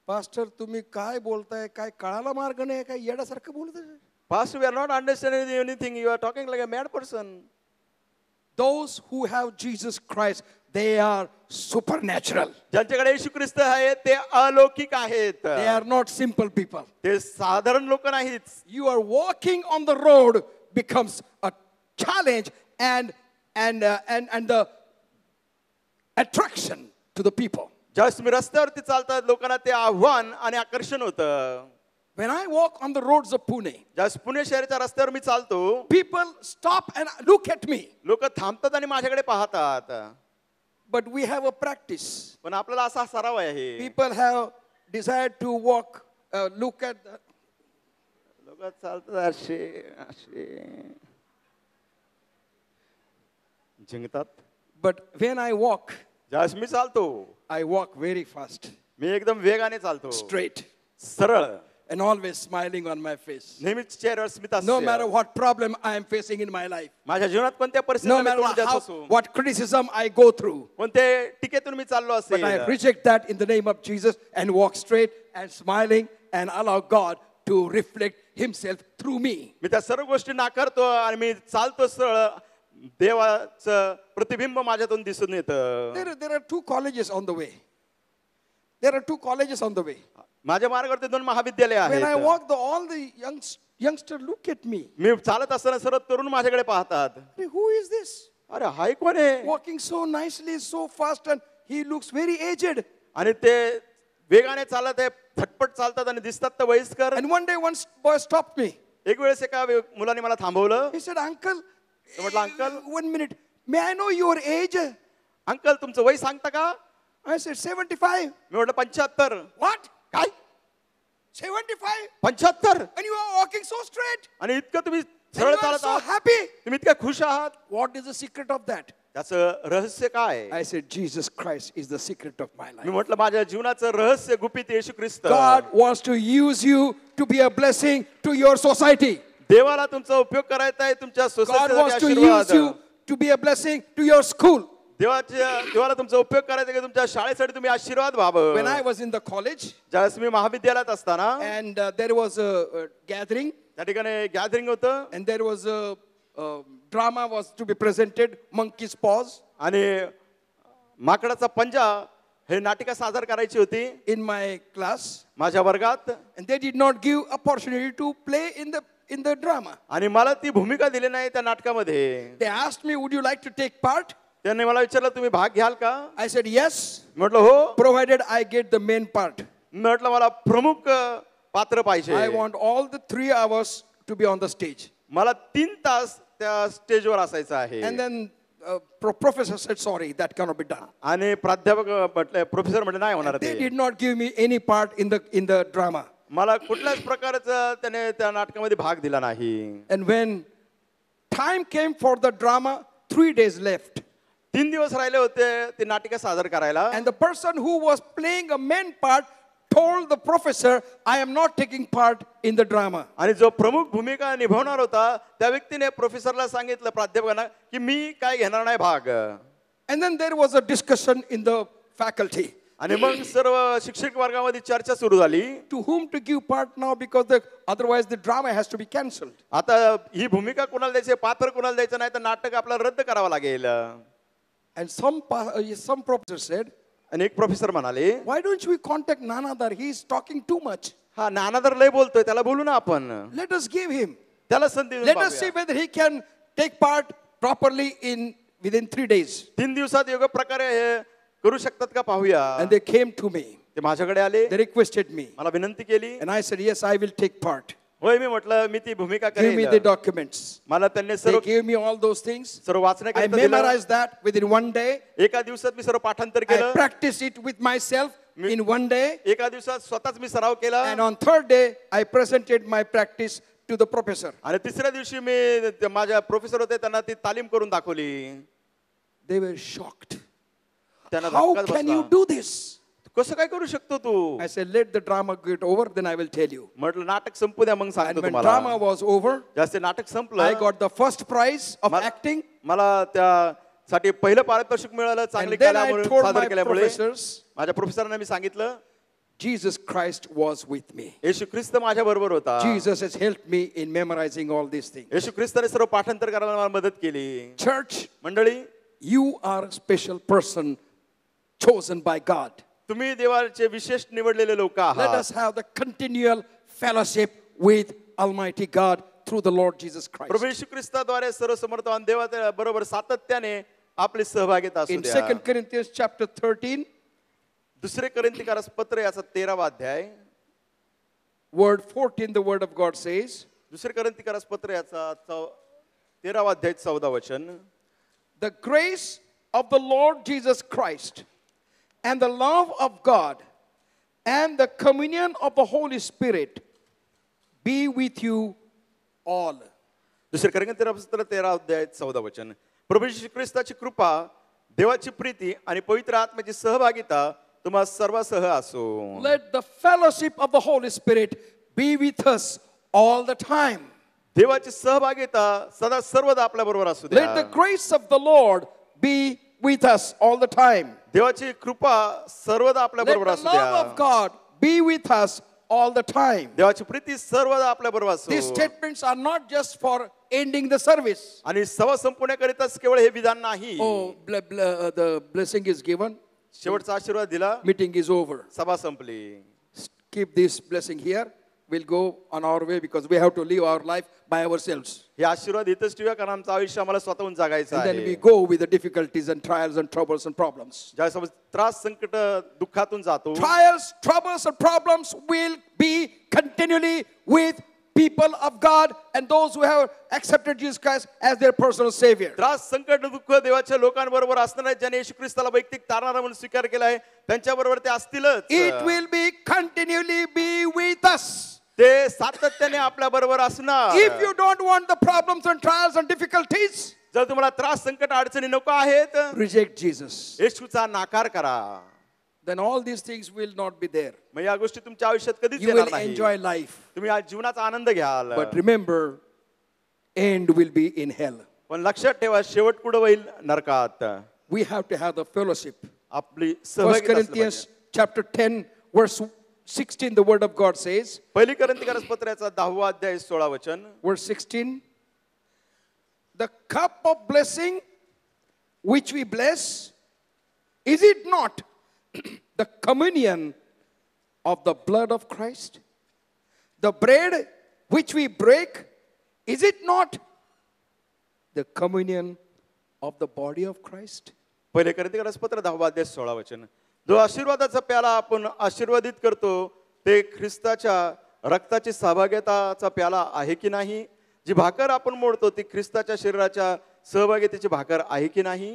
पास्टर तुम्ही काय बोलताय, काय कळाला मार्ग नाही, काय येड्यासारखं बोलताय. Pastor, we are not understanding anything. You are talking like a mad person. Those who have Jesus Christ, they are supernatural. ज्यांच्याकडे येशू ख्रिस्त आहेत ते अलौकिक आहेत. They are not simple people. ते साधारण लोक नाहीत. You are walking on the road becomes a challenge and the attraction to the people. ज्यावेळेस तुम्ही रस्त्यावरती चालतात लोकांना ते आव्हान आणि आकर्षण होतं. When I walk on the roads of Pune, ज्यावेळेस पुणे शहराच्या रस्त्यावर मी चालतो, people stop and look at me. लोक थांबतात आणि माझ्याकडे पाहतात. But we have a practice. पण आपल्याला असा सराव आहे. People have desired to walk, look at the, लोक चालतात असे असे जिंकतात. but when I walk, ज्यावेळेस मी चालतो I walk very fast, मी एकदम वेगाने चालतो, straight, सरळ, and always smiling on my face. नेहमीच चेहऱ्यावर स्मित No असते. matter what problem I am facing in my life, माझ्या जीवनात कोणत्या no परिस्थितीत matter what criticism I go through, कोणत्या टीकेतून मी चाललो but I असेल, reject that in the name of Jesus and walk straight and smiling and allow God to reflect Himself through me. मी त्या सर्व गोष्टी नाकारतो आणि मी चालतो सरळ. देवाचं प्रतिबिंब माझ्यातून दिसून येतं. There are two colleges on the way. There are two colleges on the way. माझ्या मार्गावरती 2 महाविद्यालय When I आहेत. walk, all the youngsters look at me. मी चालत असताना सर्व तरुण माझ्याकडे पाहतात. Who is this? अरे हाय कोण आहे? Walking so nicely, so fast, and he looks very aged. आणि ते वेगाने चालत आहे, झटपट चालतात आणि दिसतात तर वयस्कर. And one day, one boy stopped me. एक वेळेस एका मुलाने मला थांबवलं. He said, "Uncle, म्हटलं, "Uncle, 1 minute. May I know your age?" Uncle तुमचं वय सांगता का? I said, 75. मी म्हटलं 75. What? काय? 75? 75? And you are walking so straight. आणि इतकं तुम्ही And सरळ you are चालत so आहात, happy. तुम्ही इतक्या खुश आहात. What is the secret of that? त्याचं रहस्य काय? I said, Jesus Christ is the secret of my me life. म्हटलं माझ्या जीवनाचं रहस्य गुपित येशू ख्रिस्त. God wants to use you to be a blessing to your society. देवाला तुमचा उपयोग करायचा आहे तुमच्या God wants सोसायटीसाठी to आशीर्वाद. use you to be a blessing to your school. देवाला तुमचा उपयोग करायचा आहे की तुमच्या शाळेसाठी तुम्ही आशीर्वाद व्हावं. When I was in the college ज्यावेळेस मी महाविद्यालयात असताना and there was a gathering त्या ठिकाणी गॅदरिंग होतं and there was a drama was to be presented, Monkey's Paws, आणि माकडाचा पंजा हे नाटिका सादर करायची होती in my class, माझ्या वर्गात. and they did not give opportunity to play in the drama. आणि मला ती भूमिका दिली नाही त्या नाटकामध्ये. They asked me, "Would you like to take part?" त्यांनी मला विचारलं तुम्ही भाग घ्याल का? I said, "Yes, म्हटलं हो. provided I get the main part. म्हटलं मला प्रमुख पात्र पाहिजे. I want all the 3 hours to be on the stage." मला 3 तास त्या स्टेजवर असायचं आहे. And then professor said, "Sorry, that cannot be done." आणि प्राध्यापक म्हटले, प्रोफेसर म्हटले नाही होणार They ते. did not give me any part in the drama. मला कुठल्याच प्रकारचा त्याने त्या नाटकामध्ये भाग दिला नाही. And when time came for the drama, 3 days left. 3 दिवस राहिले होते ती नाटिका सादर करायला. And the person who was playing a main part told the professor, "I am not taking part in the drama." आणि जो प्रमुख भूमिका निभावणार होता त्या व्यक्तीने प्रोफेसरला सांगितलं, प्राध्यापकांना, की मी काय घेणार नाही भाग. And then there was a discussion in the faculty. आणि मग सर्व शिक्षक वर्गामध्ये चर्चा सुरू झाली. To whom to give part now, because otherwise the drama has to be cancelled. आता ही भूमिका कोणाला द्यायची, पात्र कोणाला द्यायचं नाही तर नाटक आपल्याला रद्द करावं लागेल. And some professor said, आणि एक प्रोफेसर म्हणाले, "Why don't we contact Nanadar? He is talking too much. हा नानादर लय बोलतोय, त्याला बोलू ना आपण, Let us give him. त्याला संधी देऊन Let us see पाहूया. whether he can take part properly within 3 days." 3 दिवसात योग्य प्रकारे हे करू शकतात का पाहूया. And they came to me. ते माझ्याकडे आले, They requested me. मला विनंती केली. And I said, "Yes, I will take part. होय, मी म्हटलं मी ती भूमिका Give me the करेन. documents." मला त्यांनी They सर्व gave me all those things. सर्व I वाचण्याकरिता दिलं. memorized that within 1 day. एका दिवसात मी सर्व पाठांतर I केलं. practiced it with myself in 1 day. एका दिवसात स्वतःच मी सराव केला. And on 3rd day, I presented my practice to the professor. आणि तिसऱ्या दिवशी मी माझ्या प्रोफेसर होते त्यांना ती तालीम करून दाखवली. They were shocked. त्यांना How धक्काच can बसला. you do this? कसं काय करू शकतो तू? I said, "Let the drama get over, then I will tell you." म्हटलं नाटक संपू द्या मग And सांगतो when तुम्हाला. drama was over, जास्त नाटक I संपलं. got the first prize of acting. मला त्यासाठी पहिलं पारितोषिक मिळालं चांगले And then I केल्यामुळे, told सादर my केल्यामुळे. professors, माझ्या प्रोफेसरांना मी सांगितलं, Jesus Christ was with me. येशू ख्रिस्त माझ्या बरोबर होता. Jesus has helped me in memorizing all these things. येशू ख्रिस्ताने सर्व पाठांतर करायला मला मदत केली. Church, मंडळी, you are a special person chosen by God. तुम्ही देवाचे विशेष निवडलेले लोक Let आहात. us have the continual fellowship with Almighty God through the Lord Jesus Christ. प्रभू येशू ख्रिस्ताद्वारे सर्वसमर्थवान देवाच्या बरोबर सातत्याने आपली सहभागिता असू In द्या. 2 Corinthians chapter 13, दुसरे कोरिन्थीकारास पत्र याचा 13वा अध्याय, word 14, the word of God says, दुसरे कोरिन्थीकारास पत्र याचा 13वा अध्याय 14 वचन. the grace of the Lord Jesus Christ and the love of God and the communion of the Holy Spirit be with you all. दुसरे कोरिन्थीकारास पत्र 13वा अध्याय 14 वचन. प्रभू येशू ख्रिस्ताची कृपा, देवाची प्रीती आणि पवित्र आत्म्याची सहभागिता तुम्हा सर्वांसह असो. Let the fellowship of the Holy Spirit be with us all the time. देवाची सहभागिता सदा सर्वदा आपल्या बरोबर असू द्या. Let the grace of the Lord be with us all the time. देवाची कृपा सर्वदा आपल्या Let बरोबर the असू love of द्या. God be with us all the time. देवाची प्रीती सर्वदा आपल्या बरोबर असो. These statements are not just for ending the service. आणि सभा संपवण्याकरिताच केवळ हे विधान नाही. Oh, the blessing is given. शेवटचा आशीर्वाद दिला, Meeting is over. सभा संपली. Keep this blessing here. We'll go on our way because we have to live our life by ourselves. हे आशीर्वाद इथंच ठेवूया, कारण आमचं आयुष्य आम्हाला स्वतःहून जगायचं And then we आहे. go with the difficulties and trials and troubles and problems. ज्यावेळेस आपण त्रास, संकट, दुःखातून जातो, Trials, troubles, and problems will be continually with people of God and those who have accepted Jesus Christ as their personal Savior. त्रास, संकट, दुःख देवाच्या लोकांबरोबर असणार आहे, ज्याने येशू ख्रिस्ताला वैयक्तिक तारणारा म्हणून स्वीकार केला आहे, त्यांच्याबरोबर ते असतीलच. It will be continually be with us. ते सातत्याने आपल्या बरोबर असणार. If you don't want the problems and trials and difficulties, जर तुम्हाला त्रास, संकट, अडचणी नको आहेत, reject Jesus. येशूचा नाकार करा. Then all these things will not be there. मग या गोष्टी तुमच्या आयुष्यात कधीच You येणार will नाही. enjoy life. तुम्ही आज जीवनाचा आनंद घ्याल, But remember, end will be in hell. पण लक्षात ठेवा, शेवट कुठं होईल? नरकात. We have to have the fellowship. आपली 1 सहभागिता असली Corinthians पाहिजे. chapter 10, verse 16, the word of God says, पहिली कोरिन्थीकारास पत्राचा 10वा अध्याय 16 वचन. verse 16, the cup of blessing which we bless, is it not the communion of the blood of Christ? The bread which we break, is it not the communion of the body of Christ? पहिले कोरिन्थीकारास पत्र 10वा अध्याय 16 वचन. जो आशीर्वादाचा प्याला आपण आशीर्वादित करतो, ते ख्रिस्ताच्या रक्ताची सहभागिताचा प्याला आहे की नाही? जी भाकर आपण मोडतो, ती ख्रिस्ताच्या शरीराच्या सहभागितेची भाकर आहे की नाही?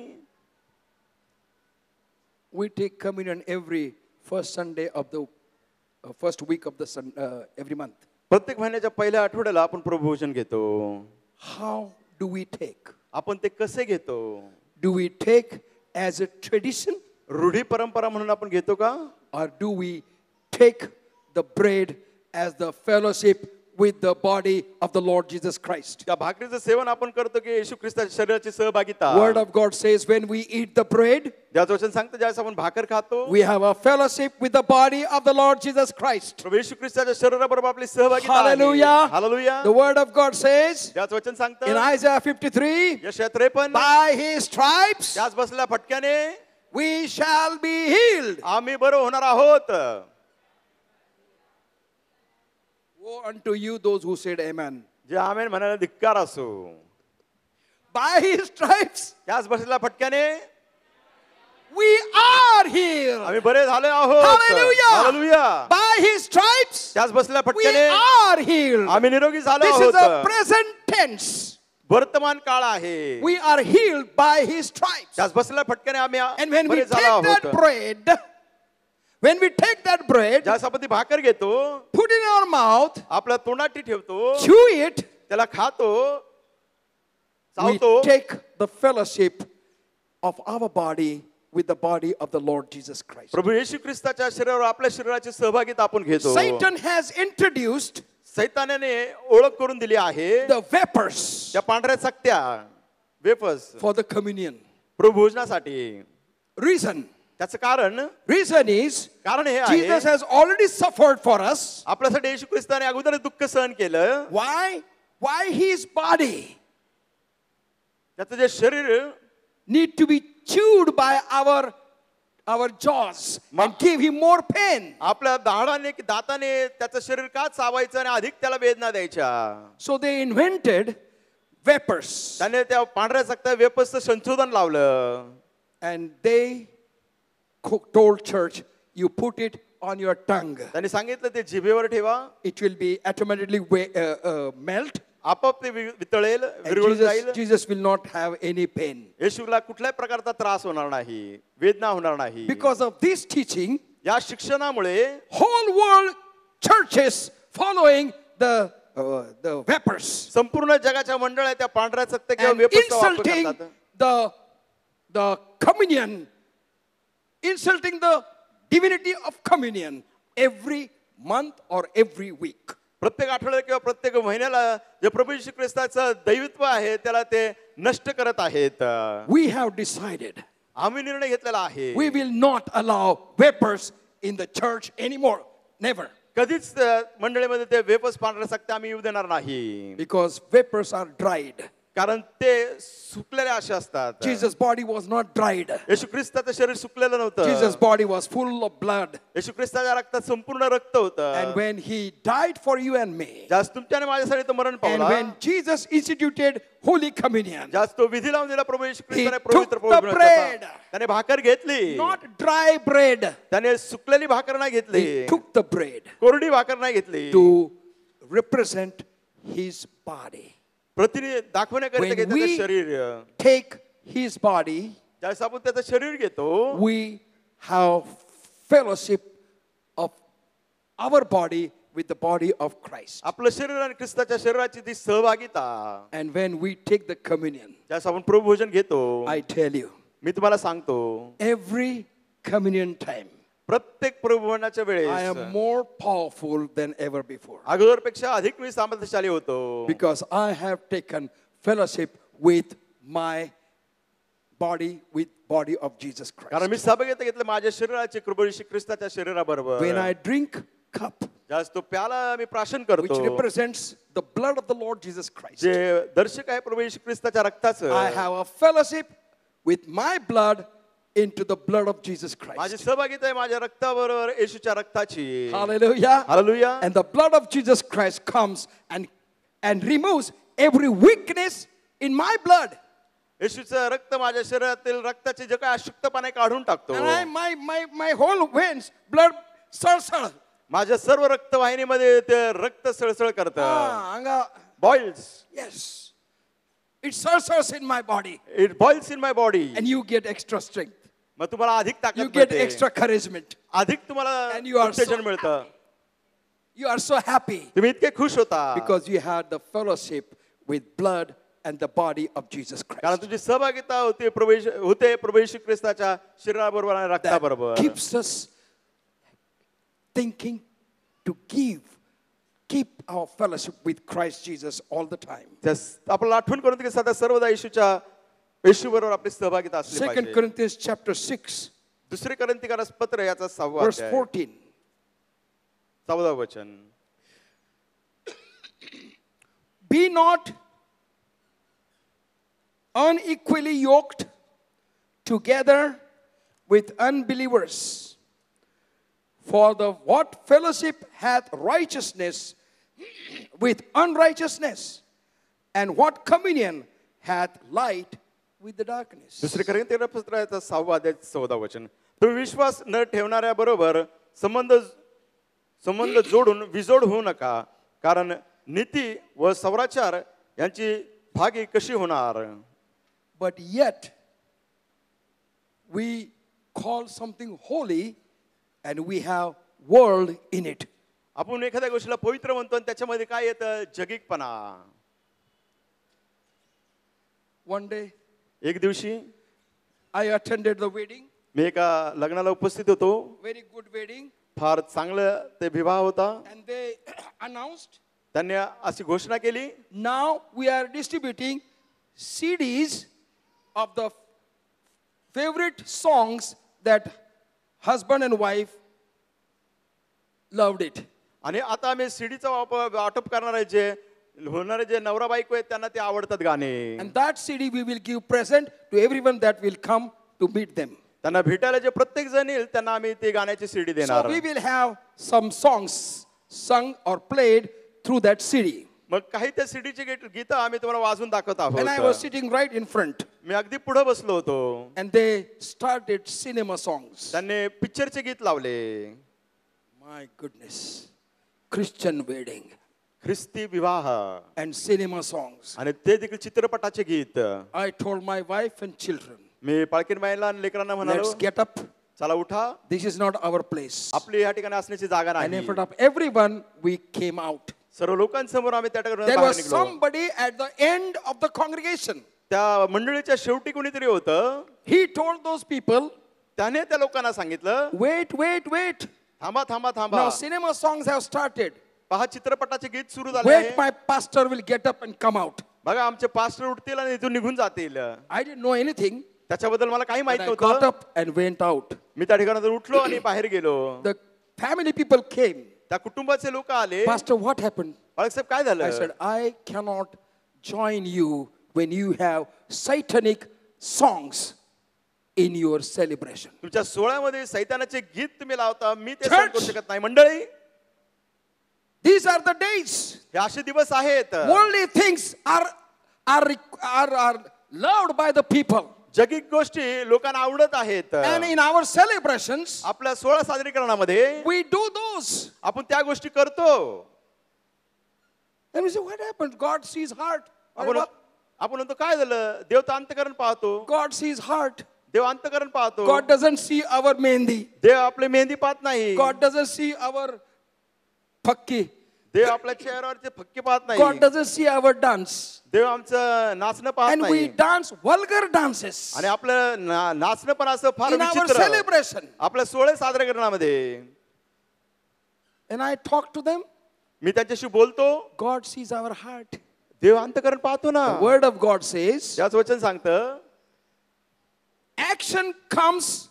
We take communion every first Sunday of the first week of the every month. प्रत्येक महिन्याच्या पहिल्या आठवड्याला आपण प्रभुभोजन घेतो. How do we take? आपण ते कसे घेतो? Do we take as a tradition, रूढी परंपरा म्हणून आपण घेतो का? or do we take the bread as the fellowship with the body of the Lord Jesus Christ? त्या भाकरीचं सेवन आपण करतो की येशू ख्रिस्ताच्या शरीराची सहभागिता? Word of God says when we eat the bread, ज्याचं वचन सांगतं, ज्यावेळेस आपण भाकर खातो, we have a fellowship with the body of the Lord Jesus Christ. प्रभू येशू ख्रिस्ताच्या शरीराबरोबर आपली सहभागिता आहे. Hallelujah. Hallelujah. The word of God says ज्याचं वचन in सांगतं Isaiah 53, यशाया 53, by his stripes त्याच बसल्या फटक्याने we shall be healed. आम्ही बरं होणार आहोत. Woe unto you those who said amen. जे आमेन म्हणायला धिक्कार असो. By his stripes त्याच बसल्या फटक्याने we are healed. आम्ही बरे झाले आहोत. Hallelujah. Hallelujah. By his stripes त्याच बसल्या we फटक्याने are healed. आम्ही निरोगी झालो This is a आहोत. present tense. वर्तमान काळ आहे. We are healed by his stripes. त्याच बसल्या फटक्याने आम्ही And when we बरे take झालो that आहोत. bread, when we take that bread, ज्यास आपण ती भाकर घेतो, put it in our mouth, आपल्या तोंडात ती ठेवतो, chew it, त्याला खातो, we चावतो, take the fellowship of our body with the body of the Lord Jesus Christ. प्रभू येशू ख्रिस्ताच्या शरीरावर आपल्या शरीराची सहभागिता आपण घेतो. Satan has introduced सैतानाने ओळख करून दिली आहे the vapors त्या पांढऱ्या चकत्या, वेफर्स, for the communion. प्रभू भोजनासाठी. Reason, त्याचं कारण Reason is कारण हे आहे Jesus has already suffered for us. आपल्यासाठी येशू ख्रिस्ताने अगोदरच दुःख सहन केलं. Why? Why his body त्याचं जे शरीर need to be chewed by our jaws and give him more pain. आपल्या दाताने त्याचं शरीर का चावायचं आणि अधिक त्याला वेदना द्यायच्या. So they invented vapors त्याने त्या पांढऱ्या चकत्या वेपसचं संशोधन लावलं. and they told church, you put it on your tongue. त्यांनी सांगितलं ते जिभेवर ठेवा, It will be automatically melt. आपोआप ते वितळेल, And विरघळून जाईल. Jesus will not have any pain. येशूला कुठल्याही प्रकारचा त्रास होणार नाही, वेदना होणार नाही. Because of this teaching, या शिक्षणामुळे whole world churches following the vapors संपूर्ण जगाच्या मंडळ्या त्या पांढऱ्या चकत्या किंवा and वेपसचा वापर insulting करतात. the communion, insulting the divinity of communion every month or every week. प्रत्येक आठवड्याला किंवा प्रत्येक महिन्याला जे प्रभू येशू ख्रिस्ताचं दैवत्व आहे त्याला ते नष्ट करत आहेत. We have decided आम्ही निर्णय घेतलेला आहे we will not allow vapors in the church anymore. Never. कधीच मंडळीमध्ये ते वेपस पांढऱ्या चकत्या आम्ही येऊ देणार नाही. Because vapors are dried. कारण ते सुकलेले असे असतात. Jesus' body was not dried. येशू ख्रिस्ताचं शरीर सुकलेलं नव्हतं. Jesus' body was full of blood. येशू ख्रिस्ताच्या रक्तात संपूर्ण रक्त होतं. And when he died for you and me, जास्त तुमच्याने माझ्यासाठी तो मरण and पावला. when Jesus instituted Holy Communion, जास्त तो विधी लावून दिला प्रभू येशू ख्रिस्ताने He पवित्र took the bread. त्याने भाकर घेतली. not dry bread, त्याने सुकलेली भाकर नाही घेतली, he took the bread कोरडी भाकर नाही घेतली. to represent his body. प्रतिनिधी दाखवण्याकरिता When घेतलं we शरीर. take his body, ज्यावेळेस आपण त्याचं शरीर घेतो we have fellowship of our body with the body of Christ. आपलं शरीर आणि ख्रिस्ताच्या शरीराची ती सहभागिता. And when we take the communion, ज्यावेळेस आपण प्रभू भोजन घेतो, I tell you, मी तुम्हाला सांगतो every communion time, प्रत्येक प्रभू भोजनाच्या I वेळेस am more powerful than ever before. अगोदरपेक्षा अधिक मी सामर्थ्यशाली होतो. Because I have taken fellowship with my body, with body of Jesus Christ. कारण मी सहभागिता घेतलं माझ्या शरीराचे प्रभू येशू ख्रिस्ताच्या शरीराबरोबर. When I drink cup, ज्यावेळेस तो प्याला मी प्राशन which करतो, represents the blood of the Lord Jesus Christ, जे दर्शक आहे प्रभू येशू ख्रिस्ताच्या रक्ताचं, I have a fellowship with my blood into the blood of Jesus माझी Christ. सहभागिता आहे माझ्या रक्ताबरोबर येशूच्या रक्ताची. Hallelujah. Hallelujah. And the blood of Jesus Christ comes and removes every weakness in my blood. येशूचं रक्त माझ्या शरीरातील रक्ताचे जे काही अशुद्धपणा आहे काढून टाकतो. And my whole veins, blood सळसळ. माझ्या सर्व रक्तवाहिनीमध्ये ते रक्त सळसळ करतं. अंगा बॉइल्स. Yes. It sळसळs in my body. It boils in my body. And you get extra strength. मग तुम्हाला अधिक You ताकद get मिळते, extra encouragement. अधिक तुम्हाला And you are so उत्तेजन मिळतं. You are so happy तुम्ही इतके खुश होता because you had the fellowship with blood and the body of Jesus कारण Christ. तुझी सहभागिता होते प्रभू येशू ख्रिस्ताच्या शरीराबरोबर आणि रक्ताबरोबर. That keeps us thinking to keep our fellowship with Christ Jesus all the time. आपल्याला आठवण करून की सदा सर्वदा येशू बरोबर आपली सहभागिता असली 2 पाहिजे. Corinthians chapter 6, दुसरे कोरिन्थीकरास पत्र याचा 6वा verse अध्याय 14. 14वे वचन. Be not unequally yoked together with unbelievers. For what fellowship hath righteousness with unrighteousness? And what communion hath light with the darkness? दुसरे कोरिन्थीकर पत्राचा 6वा अध्याय 14वे वचन. तुम्ही विश्वास न ठेवणाऱ्या बरोबर संबंध जोडून विजोड होऊ नका, कारण नीती व सदाचार यांची भागी कशी होणार. But yet we call something holy and we have world in it. आपण एखाद्या गोष्टीला पवित्र म्हणतो आणि त्याच्यामध्ये काय येतं, जगिकपणा. One day एक दिवशी I attended the wedding, मी एका लग्नाला उपस्थित होतो. very good wedding, फार चांगलं ते विवाह होता. and they announced, त्यांनी अशी घोषणा केली, now we are distributing CDs of the favorite songs that husband and wife loved it. आणि आता आम्ही सीडीचा वाटप करणार आहे जे होणारे जे नवरा बायको आहेत त्यांना ते आवडतात गाणे And that CD we will give present to everyone that will come to meet them. त्यांना भेटायला जे प्रत्येक जण येईल त्यांना आम्ही ते गाण्याची सीडी So देणार we will have some songs sung or played through that CD. मग काही त्या सीडीचे गीतं आम्ही तुम्हाला वाजून दाखवत And I was आहोत sitting right in front. मी अगदी पुढे बसलो होतो And they started cinema songs. त्यांनी पिक्चरचे गीत लावले My goodness. Christian wedding ख्रिस्ती विवाह and cinema songs. आणि ते देखील चित्रपटाचे गीत I told my wife and children, मी पाळकीन बाईला आणि लेकरांना म्हणालो let's get up. चला उठा This is not our place. आपली या ठिकाणी असण्याची जागा And in नाही front of everyone, we came out. सर्व लोकांसमोर आम्ही त्या ठिकाणी There बाहेर was निघलो somebody at the end of the congregation. त्या मंडळीच्या शेवटी कोणीतरी होतं He told those people, त्याने त्या लोकांना सांगितलं wait, wait, wait. थांबा थांबा थांबा Now cinema songs have started. पहा चित्रपटाचे गीत सुरू झाले Wait, आहे my pastor will get up and come out. बघा आमचे पास्टर उठतील आणि इथून निघून जातील I didn't know anything. त्याच्याबद्दल मला काही माहित But I got नव्हतं up and went out. मी त्या ठिकाणातून उठलो आणि बाहेर गेलो The family people came. त्या कुटुंबाचे लोक आले Pastor, what happened? बाळक साहेब काय I झालं said, I cannot join you when you have satanic songs in your celebration. तुमच्या सोहळ्यामध्ये सैतानाचे गीत तुम्ही लावता मी ते Church. सहन करू शकत नाही मंडळी These are the days. हे असे दिवस आहेत Worldly things are loved by the people. जगिक गोष्टी लोकांना आवडत आहेत And in our celebrations, आपल्या सोहळा सादरीकरणामध्ये we do those. आपण त्या गोष्टी करतो And we say, what happened? God sees heart. आपण आपण म्हणतो काय झालं देव तर अंतकरण पाहतो God sees heart. देव अंतकरण पाहतो God doesn't see our mehendi. देव आपले मेहंदी पाहत नाही God doesn't see our fakki. देव आपल्या चेहऱ्यावरचे फक्के पाहत God नाही doesn't see our dance. देव आमचं नाचणं पाहत And we नाही dance vulgar dances आणि आपलं नाचणं पण असं फार in our विचित्र celebration. आपल्या सोहळे सादरीकरणामध्ये And I talk to them. मी त्यांच्याशी बोलतो God sees our heart. देव अंतकरण पाहतो ना The word of God says, त्याच वचन सांगतं action comes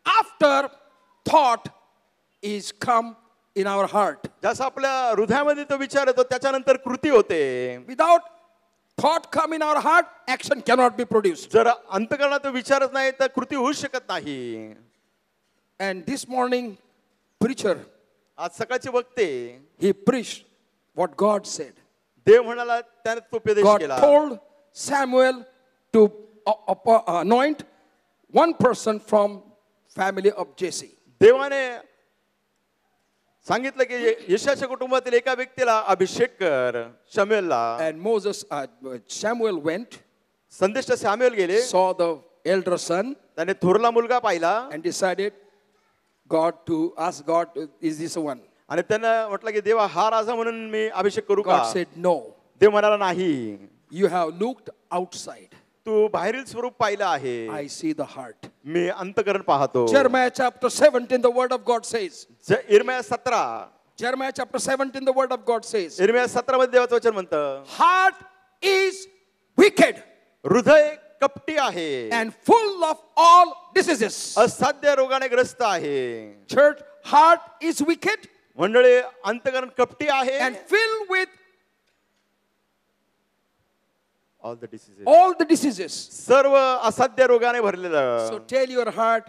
after thought is come in our heart. जसं आपल्या हृदयामध्ये तो विचार येतो त्याच्यानंतर कृती होते Without thought come in our heart, action cannot be produced. जर अंतकरणात तो विचारच नाही तर कृती होऊ शकत नाही And this morning, preacher, आज सकाळचे वक्ते he preached what God said. देव म्हणाला त्याने तो उपदेश God केला told Samuel to anoint one person from family of Jesse. देवाने सांगितलं की यशाच्या कुटुंबातील एका व्यक्तीला अभिषेक कर शमूएलला And Samuel went, संदेश सॅम्युएल गेले saw the elder son, त्याने थोरला मुलगा पाहिला and decided ask God, is this one? आणि त्यानं म्हटलं की देवा हा राजा म्हणून मी अभिषेक करू का God said, no. देव म्हणाला नाही You have looked outside. तू बाहेरील स्वरूप पाहिलं आहे I see the heart. मी अंतकरण पाहतो Jeremiah chapter 17, the word of God says. इर्मिया 17 Jeremiah chapter 17, the word of God says. इर्मिया 17 मध्ये देवाचं वचन म्हणतं Heart is wicked हृदय कपटी आहे and full of all diseases. असाध्य रोगाने ग्रस्त आहे Church, heart is wicked मंडळी अंतकरण कपटी आहे and filled with all the diseases all the diseases. सर्व असाध्य रोगाने भरलेलं So tell your heart,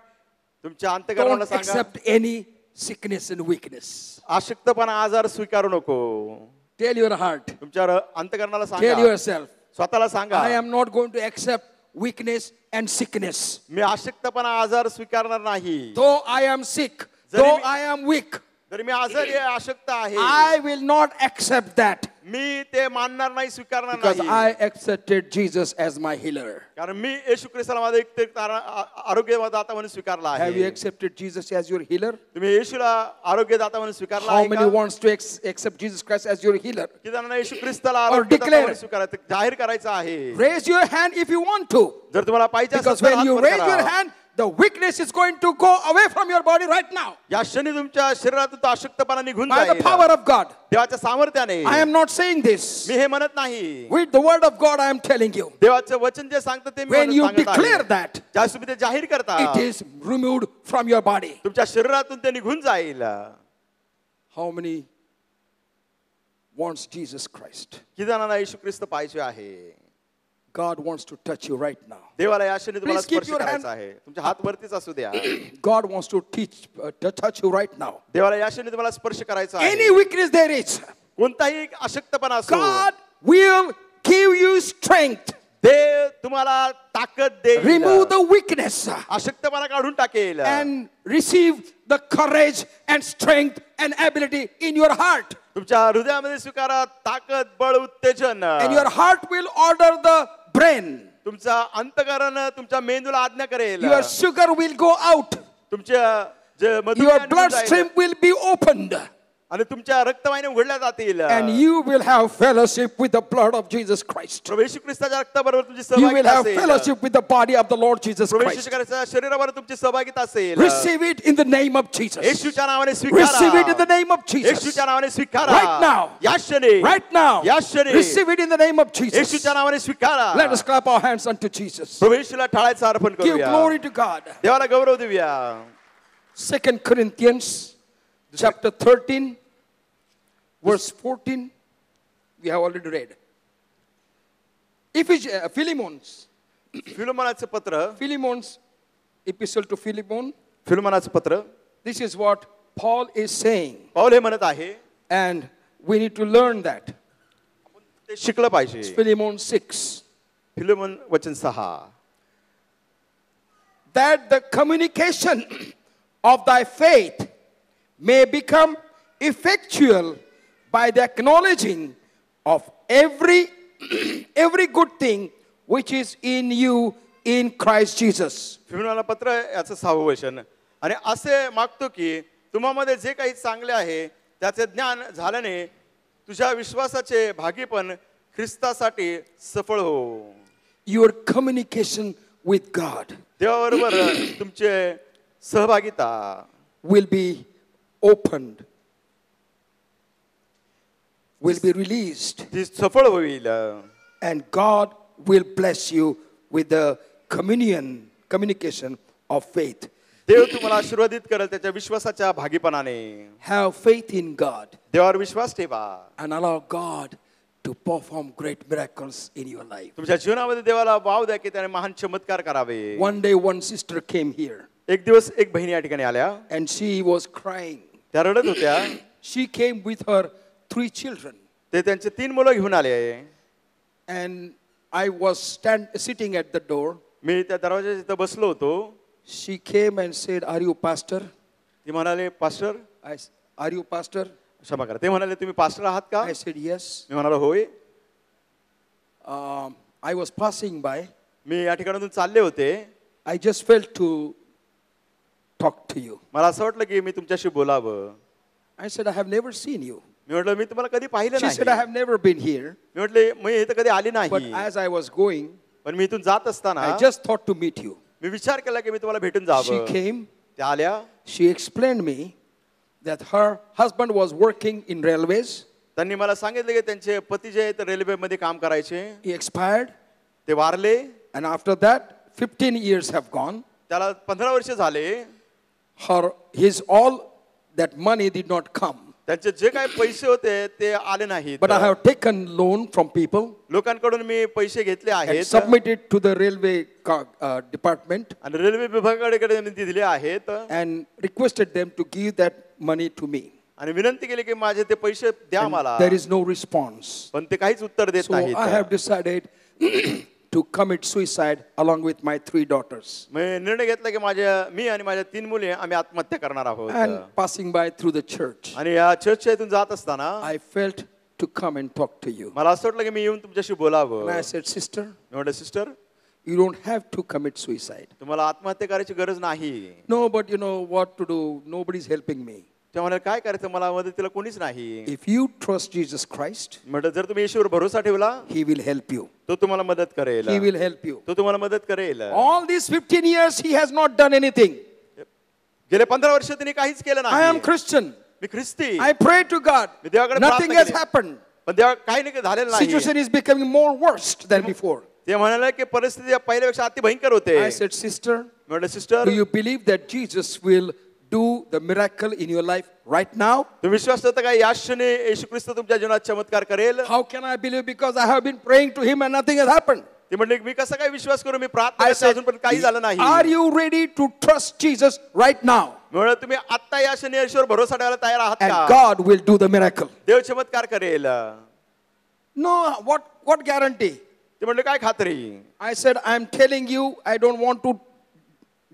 तुमच्या अंतकरणाला don't सांगा accept any sickness and weakness. आशक्तपणा आजार स्वीकारू नको Tell your heart, तुमच्या अंतकरणाला tell सांगा yourself, स्वतःला सांगा I am not going to accept weakness and sickness. मी आशक्तपणा आजार स्वीकारणार नाही Though I am sick, जरी though me- I am weak, जर मी आजारी आहे आशक्त आहे I will not accept that मी ते मानणार नाही स्वीकारणार because नाही I accepted Jesus as my healer. कारण मी येशू ख्रिस्ताला माझा एक आरोग्यदाता म्हणून स्वीकारला Have you आहे accepted Jesus as your healer? तुम्ही येशूला आरोग्यदाता म्हणून स्वीकारला How आहे many का? wants to accept Jesus Christ as your healer? की त्यांना येशू ख्रिस्ताला Or आरोग्यदाता declare. म्हणून स्वीकारायचं जाहीर करायचं आहे Raise your hand if you want to. जर तुम्हाला पाहिजे असेल Because तर when हात you वर raise करा. your hand, the weakness is going to go away from your body right now. या क्षणी तुमच्या शरीरातून तो अशक्तपणा निघून By the जाईल power of God. देवाच्या सामर्थ्याने. I am not saying this. मी हे म्हणत नाही. With the word of God, I am telling you. देवाचं वचन जे सांगतं ते मी When you सांगत आहे. declare that, ज्यावेळेस तुम्ही ते जाहीर करता it is removed from your body. तुमच्या शरीरातून ते निघून जाईल. How many wants Jesus Christ? किती जणांना येशू ख्रिस्त पाहिजे आहे? God wants to touch you right now. देवाला या क्षणी तुम्हाला Please keep स्पर्श your करायचा hand- आहे. तुमच्या हात वरतीच असू द्या. God wants to touch you right now. देवाला या क्षणी तुम्हाला स्पर्श करायचा आहे. Any weakness there is, कोणताही अशक्तपणा असो God will give you strength. देव तुम्हाला ताकद देईल. Remove the weakness अशक्तपणा काढून टाकेल and receive the courage and strength and ability in your heart. तुमच्या हृदयामध्ये स्वीकारा ताकद बळ उत्तेजन. And your heart will order the brain. तुमचा अंतःकरण तुमच्या मेंदूला आज्ञा करेल. Your sugar will go out. तुमच्या जे Your मधुमेह निघून bloodstream जाईल. will be opened. आणि तुमच्या रक्तवाहिन्या उघडल्या जातील. And you will have fellowship with the blood of Jesus Christ. प्रभू येशू ख्रिस्ताच्या रक्ताबरोबर तुमची You will सहभागिता have असेल. fellowship with the body of the Lord Jesus Prabhu Christ. येशू ख्रिस्ताच्या शरीराबरोबर तुमची सहभागिता असेल. Receive it in the name of Jesus. येशूच्या नावाने स्वीकारा. Receive it in the name of Jesus. येशूच्या नावाने स्वीकारा. Right now. या क्षणी. Right now. या क्षणी. Receive it in the name of Jesus. येशूच्या नावाने स्वीकारा. Let us clap our hands unto Jesus. प्रभू येशूला टाळायचं अर्पण Give करूया. glory to God. देवाला गौरव देऊया. 2 Corinthians chapter 13 verse 14 we have already read. Philemon's फिलोमोनाचं पत्र. epistle to Philemon. फिलोमोनाचं पत्र. This is what Paul is saying, पाऊल हे म्हणत आहे and we need to learn that. ते शिकलं पाहिजे. Philemon 6. फिलोमोन वचन 6. That the communication of thy faith may become effectual by the acknowledging of every good thing which is in you in Christ Jesus. फिलोमोनाला पत्र याचं 6वं वचन. आणि असे मागतो की तुम्हामध्ये जे काही चांगले आहे त्याचे ज्ञान झाल्याने तुझ्या विश्वासाचे भागीपण ख्रिस्तासाठी सफळ हो. Your communication with God देवाबरोबर तुमचे सहभागिता will be opened, will be released, ती सफळ होईल. and God will bless you with the communication of faith. देव तुम्हाला आशीर्वादित करेल त्याच्या विश्वासाच्या भागीपणाने. Have faith in God देवावर विश्वास ठेवा and allow God to perform great miracles in your life. तुमच्या जीवनामध्ये देवाला वाव द्या की त्याने महान चमत्कार करावे. One day one sister came here एक दिवस एक बहिणी या ठिकाणी आल्या. and she was crying. त्या रडत होत्या. She came with her 3 children. ते त्यांचे 3 मुलं घेऊन आले. And I was sitting at the door. मी त्या दरवाजाच्या तिथं बसलो होतो. She came and said, "Are you pastor?" ती म्हणाले पास्टर. Are you pastor? क्षमा करा. ते म्हणाले तुम्ही पास्टर आहात का? I said, "Yes." मी म्हणालो होय. I was passing by. मी या ठिकाणातून चालले होते. I just felt to talk to you. मला असं वाटलं की मी तुमच्याशी बोलावं. I said, "I have never seen you." मी म्हटलं मी तुम्हाला कधी पाहिलं She said, "I नाही. have never been here." मी म्हटले मी इथं कधी आली But नाही. as I was going, पण मी इथून जात असताना I just thought to meet you. मी विचार केला की मी तुम्हाला भेटून She जावं. came. त्या आल्या. She explained me that her husband was working in railways. त्यांनी मला सांगितलं की त्यांचे पती जे आहेत रेल्वेमध्ये काम करायचे. He expired. ते वारले. And after that, 15 years have gone. त्याला 15 वर्ष झाले. His all that money did not come. त्यांचे जे काही पैसे होते ते आले नाहीत. But I have taken loan from people लोकांकडून मी पैसे घेतले and आहेत submitted to the railway department आणि रेल्वे विभागाकडे मी दिले आहेत and requested them to give that money to me. आणि विनंती केली की माझे ते पैसे द्या And मला. there is no response. पण ते काहीच उत्तर देत So I have नाहीत. decided to commit suicide along with my 3 daughters. मी निर्णय घेतला की मी आणि माझ्या 3 मुले आम्ही आत्महत्या करणार आहोत. And passing by through the church, आणि या चर्चच्या इथून जात असताना I felt to come and talk to you. मला असं वाटलं की मी येऊन तुमच्याशी बोलावं. And I said, "Sister, मी म्हटलं sister you don't have to commit suicide." तुम्हाला आत्महत्या करायची गरज नाही. No, but you know what to do. Nobody's helping me. ते म्हणाले काय करायचं, मला मदतीला कोणीच नाही. If you trust Jesus Christ, म्हटलं जर तुम्ही येशूवर भरोसा ठेवला, He will help you. तो तुम्हाला मदत करेल. He will help you. तो तुम्हाला मदत करेल. All these 15 years, He has not done anything. गेले 15 वर्ष त्यांनी काहीच केलं I am नाही. Christian. मी ख्रिस्ती, I pray to God. मी देवाकडे Nothing प्रार्थना has केली. happened. पण देवा काही नाही झालेलं नाही. Situation is becoming more worse than before. ते म्हणाले की परिस्थिती पहिल्यापेक्षा अति भयंकर होते. I said, sister, म्हटलं sister, do you believe that Jesus will do the miracle in your life right now? तुम्ही विश्वास ठेवता का या क्षणी येशू ख्रिस्त तुमच्या जीवनात चमत्कार करेल? How can I believe? Because I have been praying to Him and nothing has happened. ते म्हणले मी कसं काय विश्वास करू, मी प्रार्थना I करते said, अजून पण काही झालं नाही. are you ready to trust Jesus right now? म्हणलं तुम्ही आता या क्षणी येशूवर भरोसा ठेवायला तयार आहात And का? God will do the miracle. देव चमत्कार करेल. No, what guarantee? ते म्हणले काय खात्री? I said, I'm telling you, I don't want to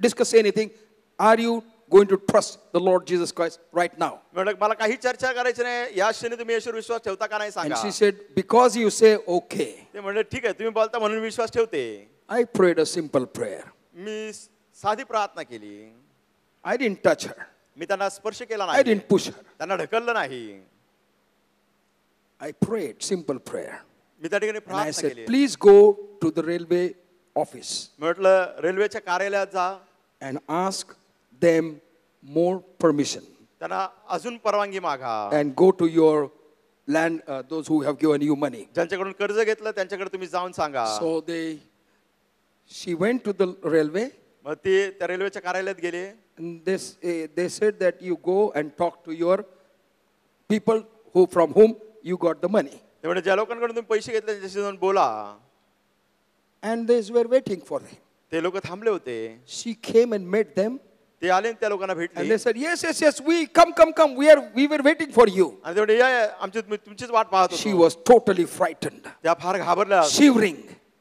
discuss anything. Are you going to trust the Lord Jesus Christ right now? म्हणलं मला काही चर्चा करायची नाही, या क्षणी तुम्ही येशूवर विश्वास ठेवता का नाही And सांगा. she said, because you say okay. ते म्हणले ठीक आहे, तुम्ही बोलता म्हणून विश्वास ठेवते. I prayed a simple prayer. मी साधी प्रार्थना केली. I didn't touch her. मी त्यांना स्पर्श केला I नाही, didn't push her. त्यांना ढकललं नाही. I prayed simple prayer. मी त्या ठिकाणी And I प्रार्थना said, केली. please go to the railway office म्हटलं रेल्वेच्या कार्यालयात जा, and ask them more permission. त्यांना अजून परवानगी मागा. And go to your land, those who have given you money. ज्यांच्याकडून कर्ज घेतलं त्यांच्याकडे तुम्ही जाऊन सांगा. So she went to the railway. मग ते त्या रेल्वेच्या कार्यालयात गेले. And they said that you go and talk to your people from whom you got the money. ते म्हणजे ज्या लोकांकडून तुम्ही पैसे घेतले त्यांच्याशी जाऊन बोला. And they were waiting for them. ते लोक थांबले होते. She came and met them. ते आले आणि त्या लोकांना And भेटले they said, yes, we come. We were waiting for you. आणि ते म्हणले, या आमची तुमचीच वाट पाहत She होतो. was totally frightened, त्या फार घाबरल्या, shivering.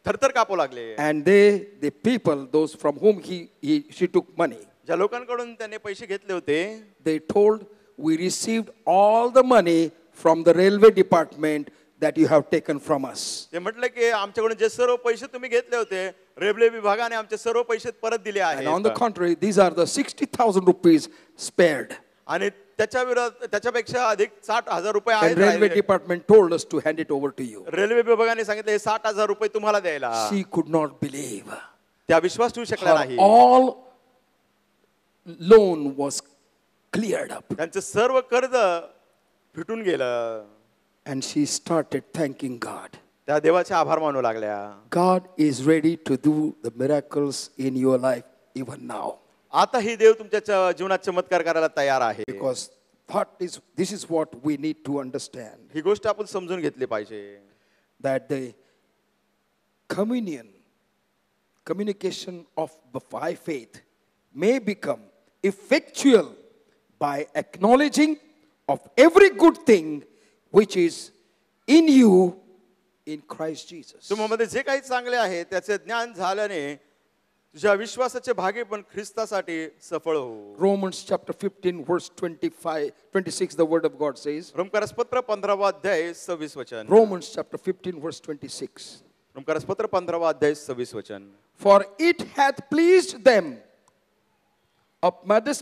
थरथर कापू लागले. And the people, those from whom she took money, ज्या लोकांकडून त्यांनी पैसे घेतले होते, they told, we received all the money from the railway department that you have taken from us. ते म्हटले की आमच्याकडून जे सर्व पैसे तुम्ही घेतले होते, रेल्वे विभागाने आमचे सर्व पैसे परत दिले And on the आहेत. contrary, these are the 60,000 rupees spared. आणि त्याच्यापेक्षा अधिक 60,000 रुपये And railway आहेत. department told us to hand it over to you. Railway विभागाने सांगितले हे 60,000 रुपये तुम्हाला द्यायला. She could not believe. त्या विश्वास ठेवू शकला Her नाही. all loan was cleared up. त्यांचं सर्व कर्ज फिटून गेलं. And she started thanking God. त्या देवाचे आभार मानू लागल्या. God is ready to do the miracles in your life even now. आता ही देव तुमच्या जीवनात चमत्कार करायला तयार आहे. Because this is what we need to understand. ही गोष्ट आपण समजून घेतली पाहिजे. That the communication of by faith may become effectual by acknowledging of every good thing which is in you in Christ Jesus. तुम्हामध्ये जे काही चांगले आहे त्याचे ज्ञान झाल्याने तुझ्या विश्वासाचे भागी पण ख्रिस्तासाठी सफळ हो. Romans chapter 15 verse 26 the word of God says. रोमकारसपत्र 15वा अध्याय 26 वचन. Romans chapter 15 verse 26. रोमकारसपत्र 15वा अध्याय 26 वचन. For it hath pleased them of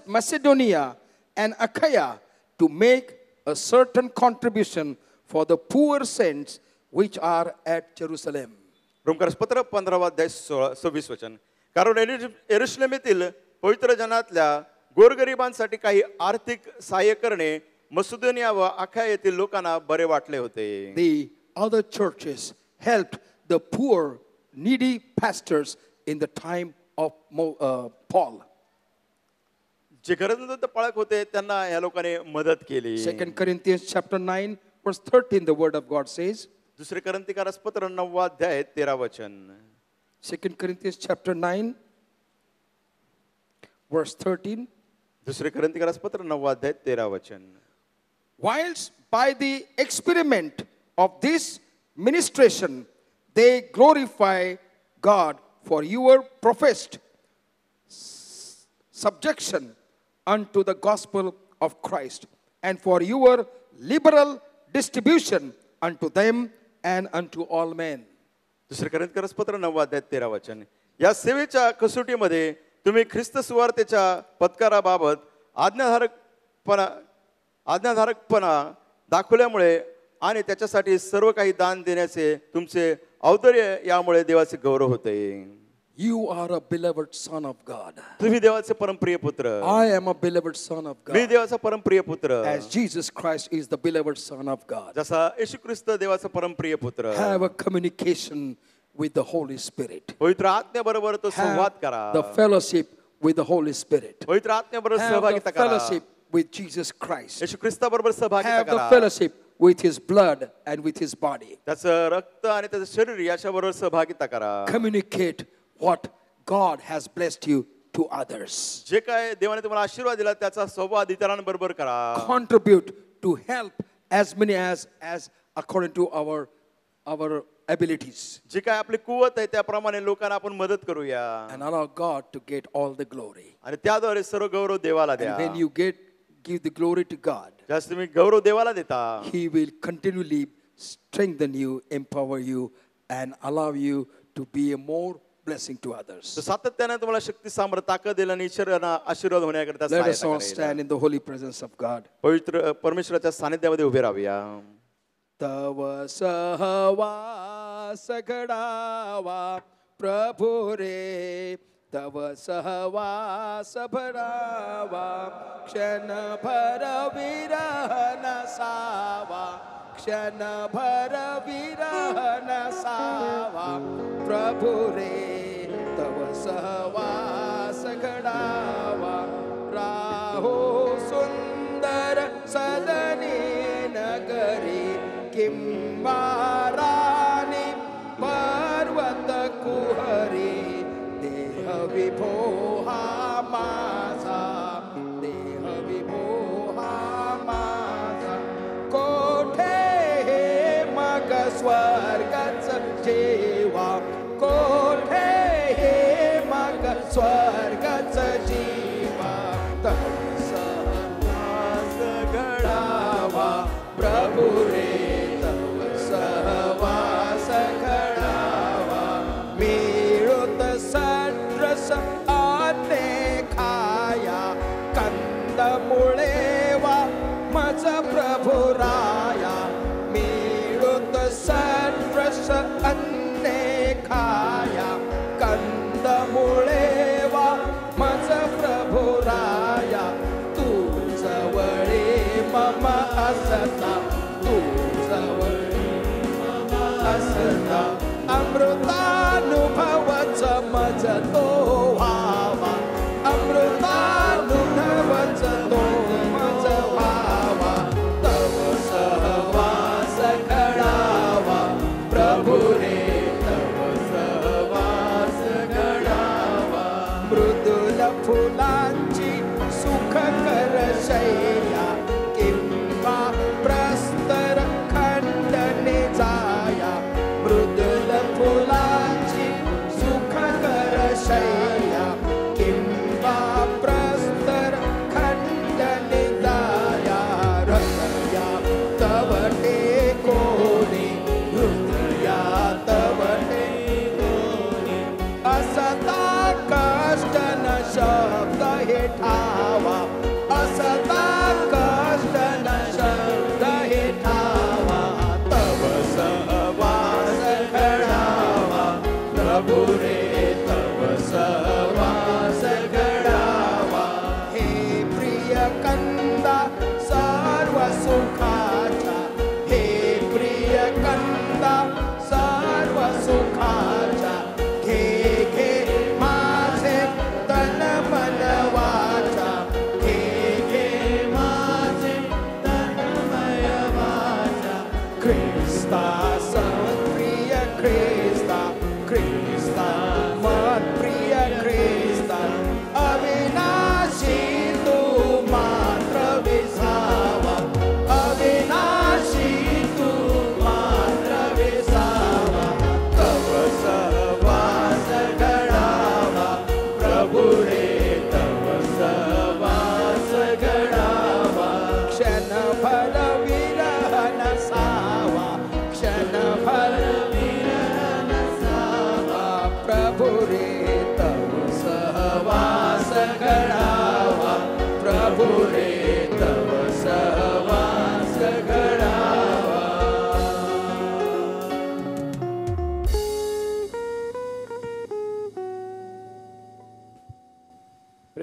Macedonia and Achaia to make a certain contribution for the poor saints which are at Jerusalem. रोमकारसपत्र 15वा अध्याय 26 वचन. कारण यरूशलेमेतील पवित्र जनातल्या गोरगरिबांसाठी काही आर्थिक सहाय्य करणे मसिदोनिया व अखाया येथील लोकांना बरे वाटले होते. The other churches helped the poor, needy pastors in the time of Paul. जे गरजवंत पाळक होते त्यांना या लोकांनी मदत केली. 2 Corinthians chapter 9 verse 13 the word of God says. दुसरे करंथीकारसपत्र 9वा अध्याय 13 वचन. 2 Corinthians chapter 9 verse 13. दुसरे करंथीकारसपत्र 9वा अध्याय 13 वचन. Whilst by the experiment of this ministration they glorify God for your professed subjection unto the gospel of Christ and for your liberal distribution unto them and unto all men. दुसरे करंथीकारसपत्र 9वा अध्याय 13 वचन. या सेवेच्या कसोटीमध्ये तुम्ही ख्रिस्त सुवार्तेच्या पत्काराबाबत आज्ञाधारकपणा दाखवल्यामुळे आणि त्याच्यासाठी सर्व काही दान देण्याचे तुमचे औदार्य यामुळे देवाचे गौरव होते. You are a beloved son of God. तुम्ही देवाचे परमप्रिय पुत्र. I am a beloved son of me God. देवाचा परमप्रिय पुत्र. As Jesus Christ is the beloved son of God. जसा येशू ख्रिस्त देवाचा परमप्रिय पुत्र. Have a communication with the Holy Spirit. पवित्र आत्म्याबरोबर तो संवाद करा. Have the fellowship with the Holy Spirit. पवित्र आत्म्याबरोबर Have सहभागिता the करा. fellowship with Jesus Christ. येशू ख्रिस्ताबरोबर सहभागिता Have the करा. fellowship with his blood and with his body. त्याचं रक्त आणि त्याचं शरीर याच्याबरोबर सहभागिता करा. Communicate what God has blessed you to others. जे काय देवाने तुम्हाला आशीर्वाद दिला त्याचा संवाद इतरांबरोबर करा. Contribute to help as many as according to our abilities. जे काय आपली कुवत आहे त्याप्रमाणे लोकांना आपण मदत करूया. And allow God to get all the glory. आणि त्याद्वारे सर्व गौरव देवाला द्या. And when you give the glory to God, जास्त तुम्ही गौरव देवाला देता. He will continually strengthen you, empower you, and allow you to be a more blessing to others. तर सातत्याने तुम्हाला शक्ती सामर्थ्य ताकद देईल आणि ईश्वरांना आशीर्वाद होण्याकरता Let us all सहायता करेल. stand in the holy presence of God. पवित्र परमेश्वराच्या सानिध्यामध्ये उभे राहूया. तव सहवास घडावा प्रभु रे, तव सहवास भरावा, क्षणभर विरह नसावा, क्षणभर विरह नसावा प्रभु रे, तव सहवास घडावा. राहो सुंदर सदनी नगरी, किंवा राणी पर्वत कुहरी, देह विभो हा माझा, देह विभो हा माझा. कोठे हे मग स्वर्गच जेवा, कोठे हे मग स्वर्गच जीवा. तव सहवास घडावा प्रभु रे, तव सहवास घडावा. मिळूत सड्रस अन्ने खाया, कंदमुळे वा मज प्रभु राया. मिळूत सड्रस अन्ने खाया, कंदमुळे वा मज प्रभु राया. तू जवळे मम असता, तू जवळे मम असता, अमृतानुभवच मज तो व्हा.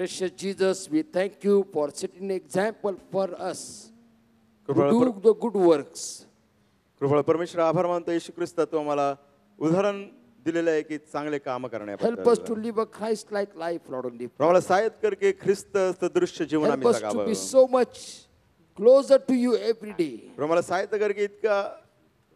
Precious Jesus, we thank you for setting an example for us to कृपा do the good works. कृपा परमेश्वर आभार मानतो येशू ख्रिस्त तू आम्हाला उदाहरण दिलेलं आहे की चांगले काम Help us करण्याबद्दल to live a Christ-like life, Lord, only. आम्हाला सहाय्यत कर की ख्रिस्त सदृश्य जीवन Help आम्ही us to जगावं be so much closer to you every day. आम्हाला सहाय्य कर की इतका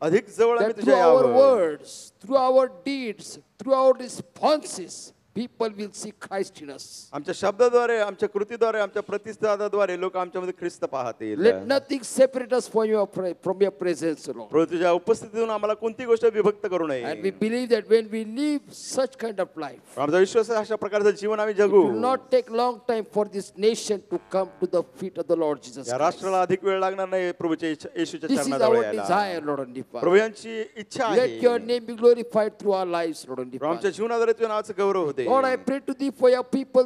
अधिक जवळ आम्ही That through तुझ्या our यावं words, through our deeds, through our responses, people will see Christ in us. आमच्या शब्दाद्वारे आमच्या कृतीद्वारे आमच्या प्रतिसादाद्वारे लोक आमच्यामध्ये ख्रिस्त पाहतील Let nothing separate us from your presence, Lord. प्रभू तुझ्या उपस्थितीतून आम्हाला कोणती गोष्ट विभक्त करू And नये we believe that when we live such kind of life, आमचा विश्वास आहे अशा प्रकारचं जीवन आम्ही it जगू will not take long time for this nation to come to the feet of the Lord Jesus या Christ. राष्ट्राला अधिक वेळ लागणार नाही प्रभूच्या येशूच्या This is चरणाजवळ our यायला desire, Lord and Prabhu Father. यांची इच्छा Let आहे your name be glorified through our lives, Lord and प्रभू आमच्या Father. जीवनाद्वारे तुझ्या नावाचं गौरव होते Lord, I pray to thee for your people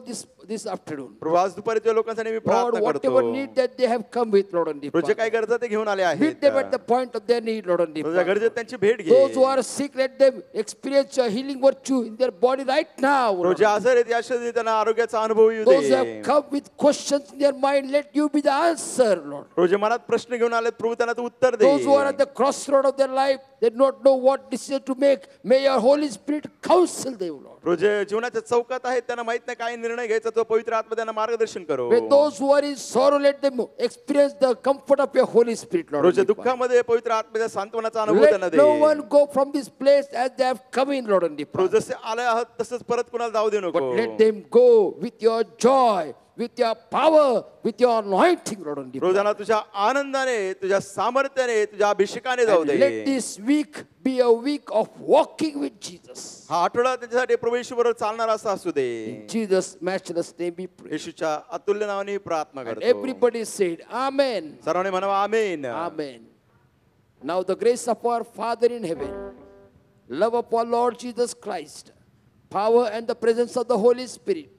this afternoon. प्रभू आज दुपारी तुझ्या लोकांसाठी मी Lord, प्रार्थना whatever करतो need that they have come with, Lord and प्रभू जे Father. काय गरजा ते घेऊन आले आहेत Meet them at the point of their need, Lord and तुझ्या Father. गरजेत त्यांची भेट घे Those who are sick, let them experience your healing virtue in their body right now. Prabhu Lord. जे आजार आहेत या शरीरी त्यांना आरोग्याचा अनुभव येऊ Those who they have come with questions in their mind, let you be the answer, Lord. प्रभू जे मनात प्रश्न घेऊन आले प्रभू त्यांना तू उत्तर दे Those who are at the crossroad of their life, they do not know what decision to make. May your Holy Spirit counsel them, Lord. प्रभू जे जीवनाच्या चौकात आहेत त्यांना माहित नाही काय निर्णय घ्यायचा तो पवित्र आत्मा त्यांना मार्गदर्शन करो May those who are in sorrow, let them experience the comfort of your Holy Spirit, Lord. प्रभू जे and Father. दुःखामध्ये पवित्र आत्म्याच्या सांत्वनाचा अनुभव त्यांना Let they no one go from this place as they have come in, Lord. and Prabhu Father. जसे आले आहात तसंच परत कुणाला जाऊ दे But नको let them go with your joy, with your power, with your anointing, Lord. and प्रभू त्यांना तुझ्या आनंदाने तुझ्या सामर्थ्याने तुझ्या अभिषेकाने जाऊ And they let this week be a week of walking with Jesus. हा आठवडा त्यांच्यासाठी प्रभू येशू बरोबर चालणारा असा असू दे In Jesus' matchless name we pray. येशूच्या अतुल्य नावाने प्रार्थना And करतो everybody said, Amen. सर्वांनी म्हणावा आमेन Amen. Now the grace of our Father in heaven, love of our Lord Jesus Christ, power and the presence of the Holy Spirit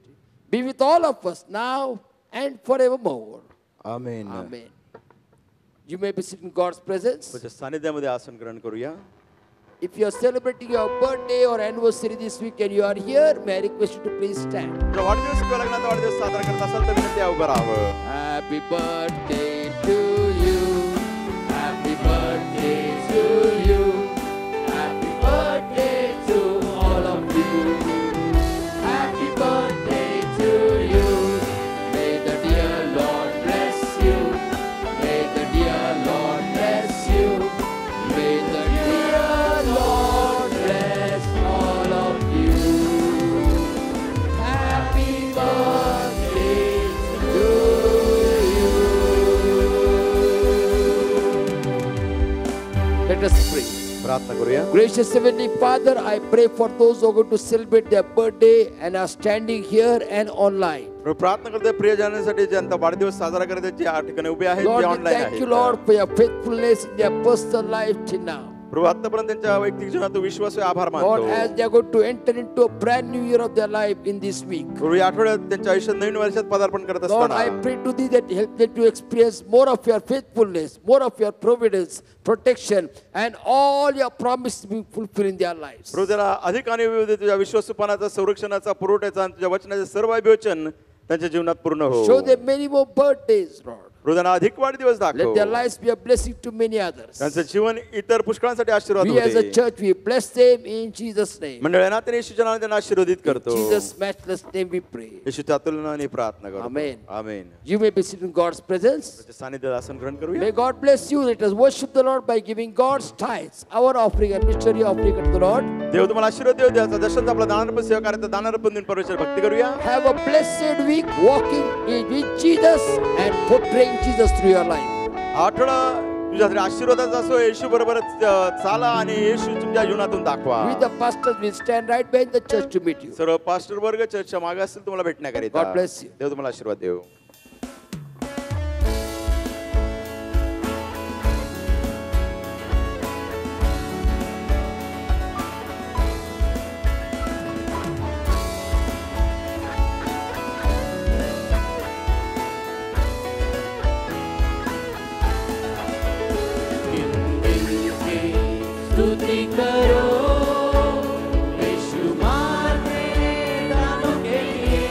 be with all of us now and forevermore. Amen Amen. You may be sitting in God's presence. तुझ्या सानिध्यामध्ये आसन ग्रहण करूया If you are celebrating your birthday or anniversary this week and you are here, may I request you to please stand. तुझा वाढदिवस किंवा लग्नाचा वाढदिवस साजरा करत असाल तर विनंती आहे उभं राहावं Happy birthday to you. Happy birthday to you. Happy birthday to all of you. Happy birthday to you. May the dear Lord bless you. May the dear Lord bless you. May the dear Lord bless all of you. Happy birthday to you. Let us pray. प्रार्थना करूया Gracious Heavenly Father, I pray for those who are going to celebrate their birthday and are standing here and online. प्रभू, प्रार्थना करतोय प्रियजनांसाठी ज्यांचा वाढदिवस साजरा करत आहेत जे या ठिकाणी उभे आहेत Lord, जे we ऑनलाईन thank you, आहेत Lord, for your faithfulness in their personal life till now. प्रभू आतापर्यंत त्यांच्या वैयक्तिक जीवनात विश्वास आभार Lord, मानतो as they are going to enter into a brand new year of their life in this week. प्रभू या आठवड्यात त्यांच्या आयुष्यात नवीन वर्षात पदार्पण करत Lord, असताना I pray to thee that help them to experience more of your faithfulness, more of your providence, protection, and all your promises be fulfilled in their lives. प्रभू त्याला अधिक आणि विविध तुझ्या विश्वासुपणाचा संरक्षणाचा पुरवठ्याचा आणि तुझ्या वचनाचे सर्व अभिवचन त्यांच्या जीवनात पूर्ण हो Show them many more birthdays, Lord. प्रभू त्यांना अधिक वाढदिवस Let दाखव their lives be a blessing to many others. त्यांचं जीवन इतर पुष्कळांसाठी आशीर्वाद We as a होते church, we bless them in Jesus' name. मंडळी नात्याने येशूच्या नावाने त्यांना आशीर्वादित करतो Jesus' matchless name we pray. येशूच्या तुलनाने प्रार्थना करतो Amen. Amen You may be sitting in God's presence. त्याच्या सानिध्यात आसन ग्रहण करूया May God bless you. Let us worship the Lord by giving God's tithes, our offering and mystery offering unto the Lord. देव तुम्हाला आशीर्वाद देऊ द्या दर्शनचा आपला दानर्पण सेवा कार्याचा दानर्पण दिन परमेश्वर भक्ती करूया Have a blessed week walking with Jesus and portraying Jesus through your life. आठवडा तुझ्यासाठी आशीर्वादाचा असो येशू बरोबरच चाला आणि येशू तुमच्या जीवनातून दाखवा We the pastors will stand right behind the church to meet you. सर्व पास्टर वर्ग चर्चच्या मागे असतील तुम्हाला भेटण्याकरिता God bless you. देव तुम्हाला आशीर्वाद देऊ स्तुति करो यीशु मार मेरे दानों के लिए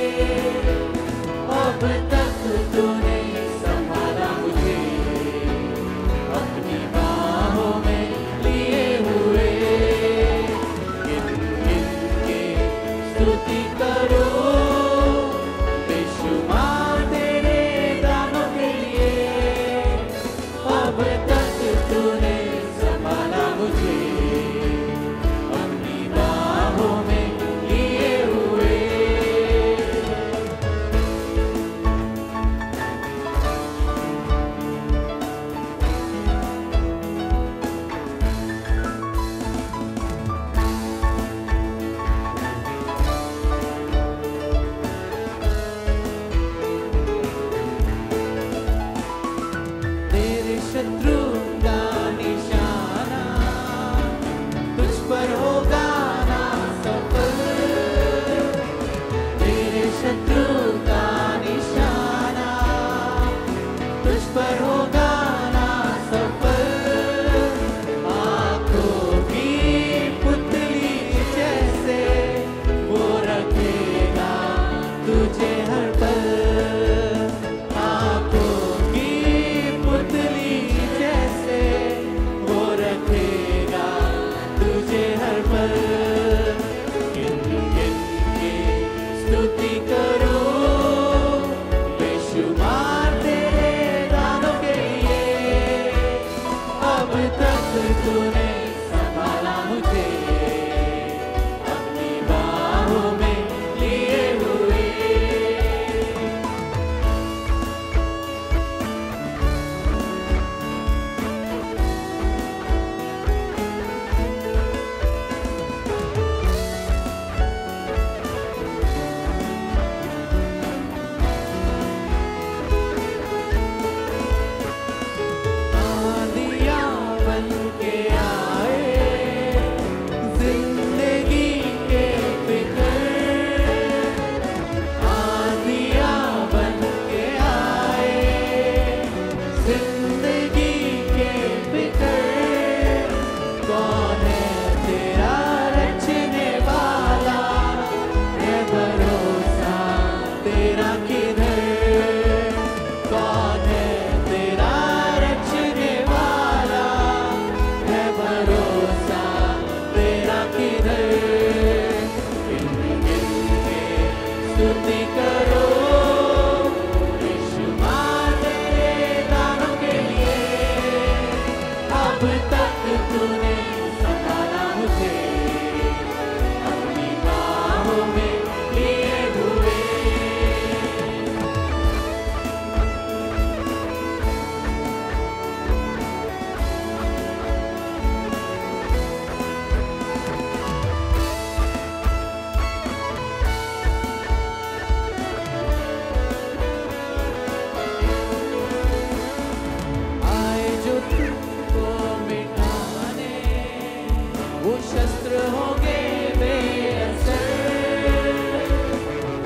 शस्त्र होंगे बेअसर,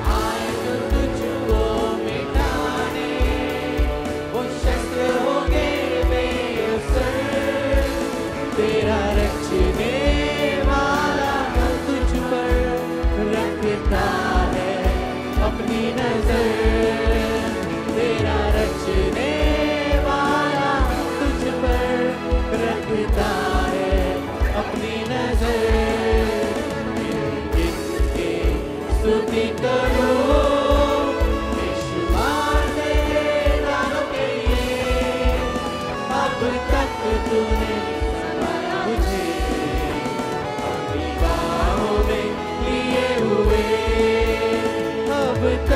आए तो तुझको मिटाने, वो शस्त्र होंगे बेअसर। तेरा रखने वाला तुझ पर रखता है अपनी नजर, तेरा रखने वाला तुझ पर रखता है अपनी नजर। गिन के स्तुति करो यीशुआ तेरे नाम के लिए, अब तक तूने संभाला मुझे अपनी बाहों में लिए हुए, अब तक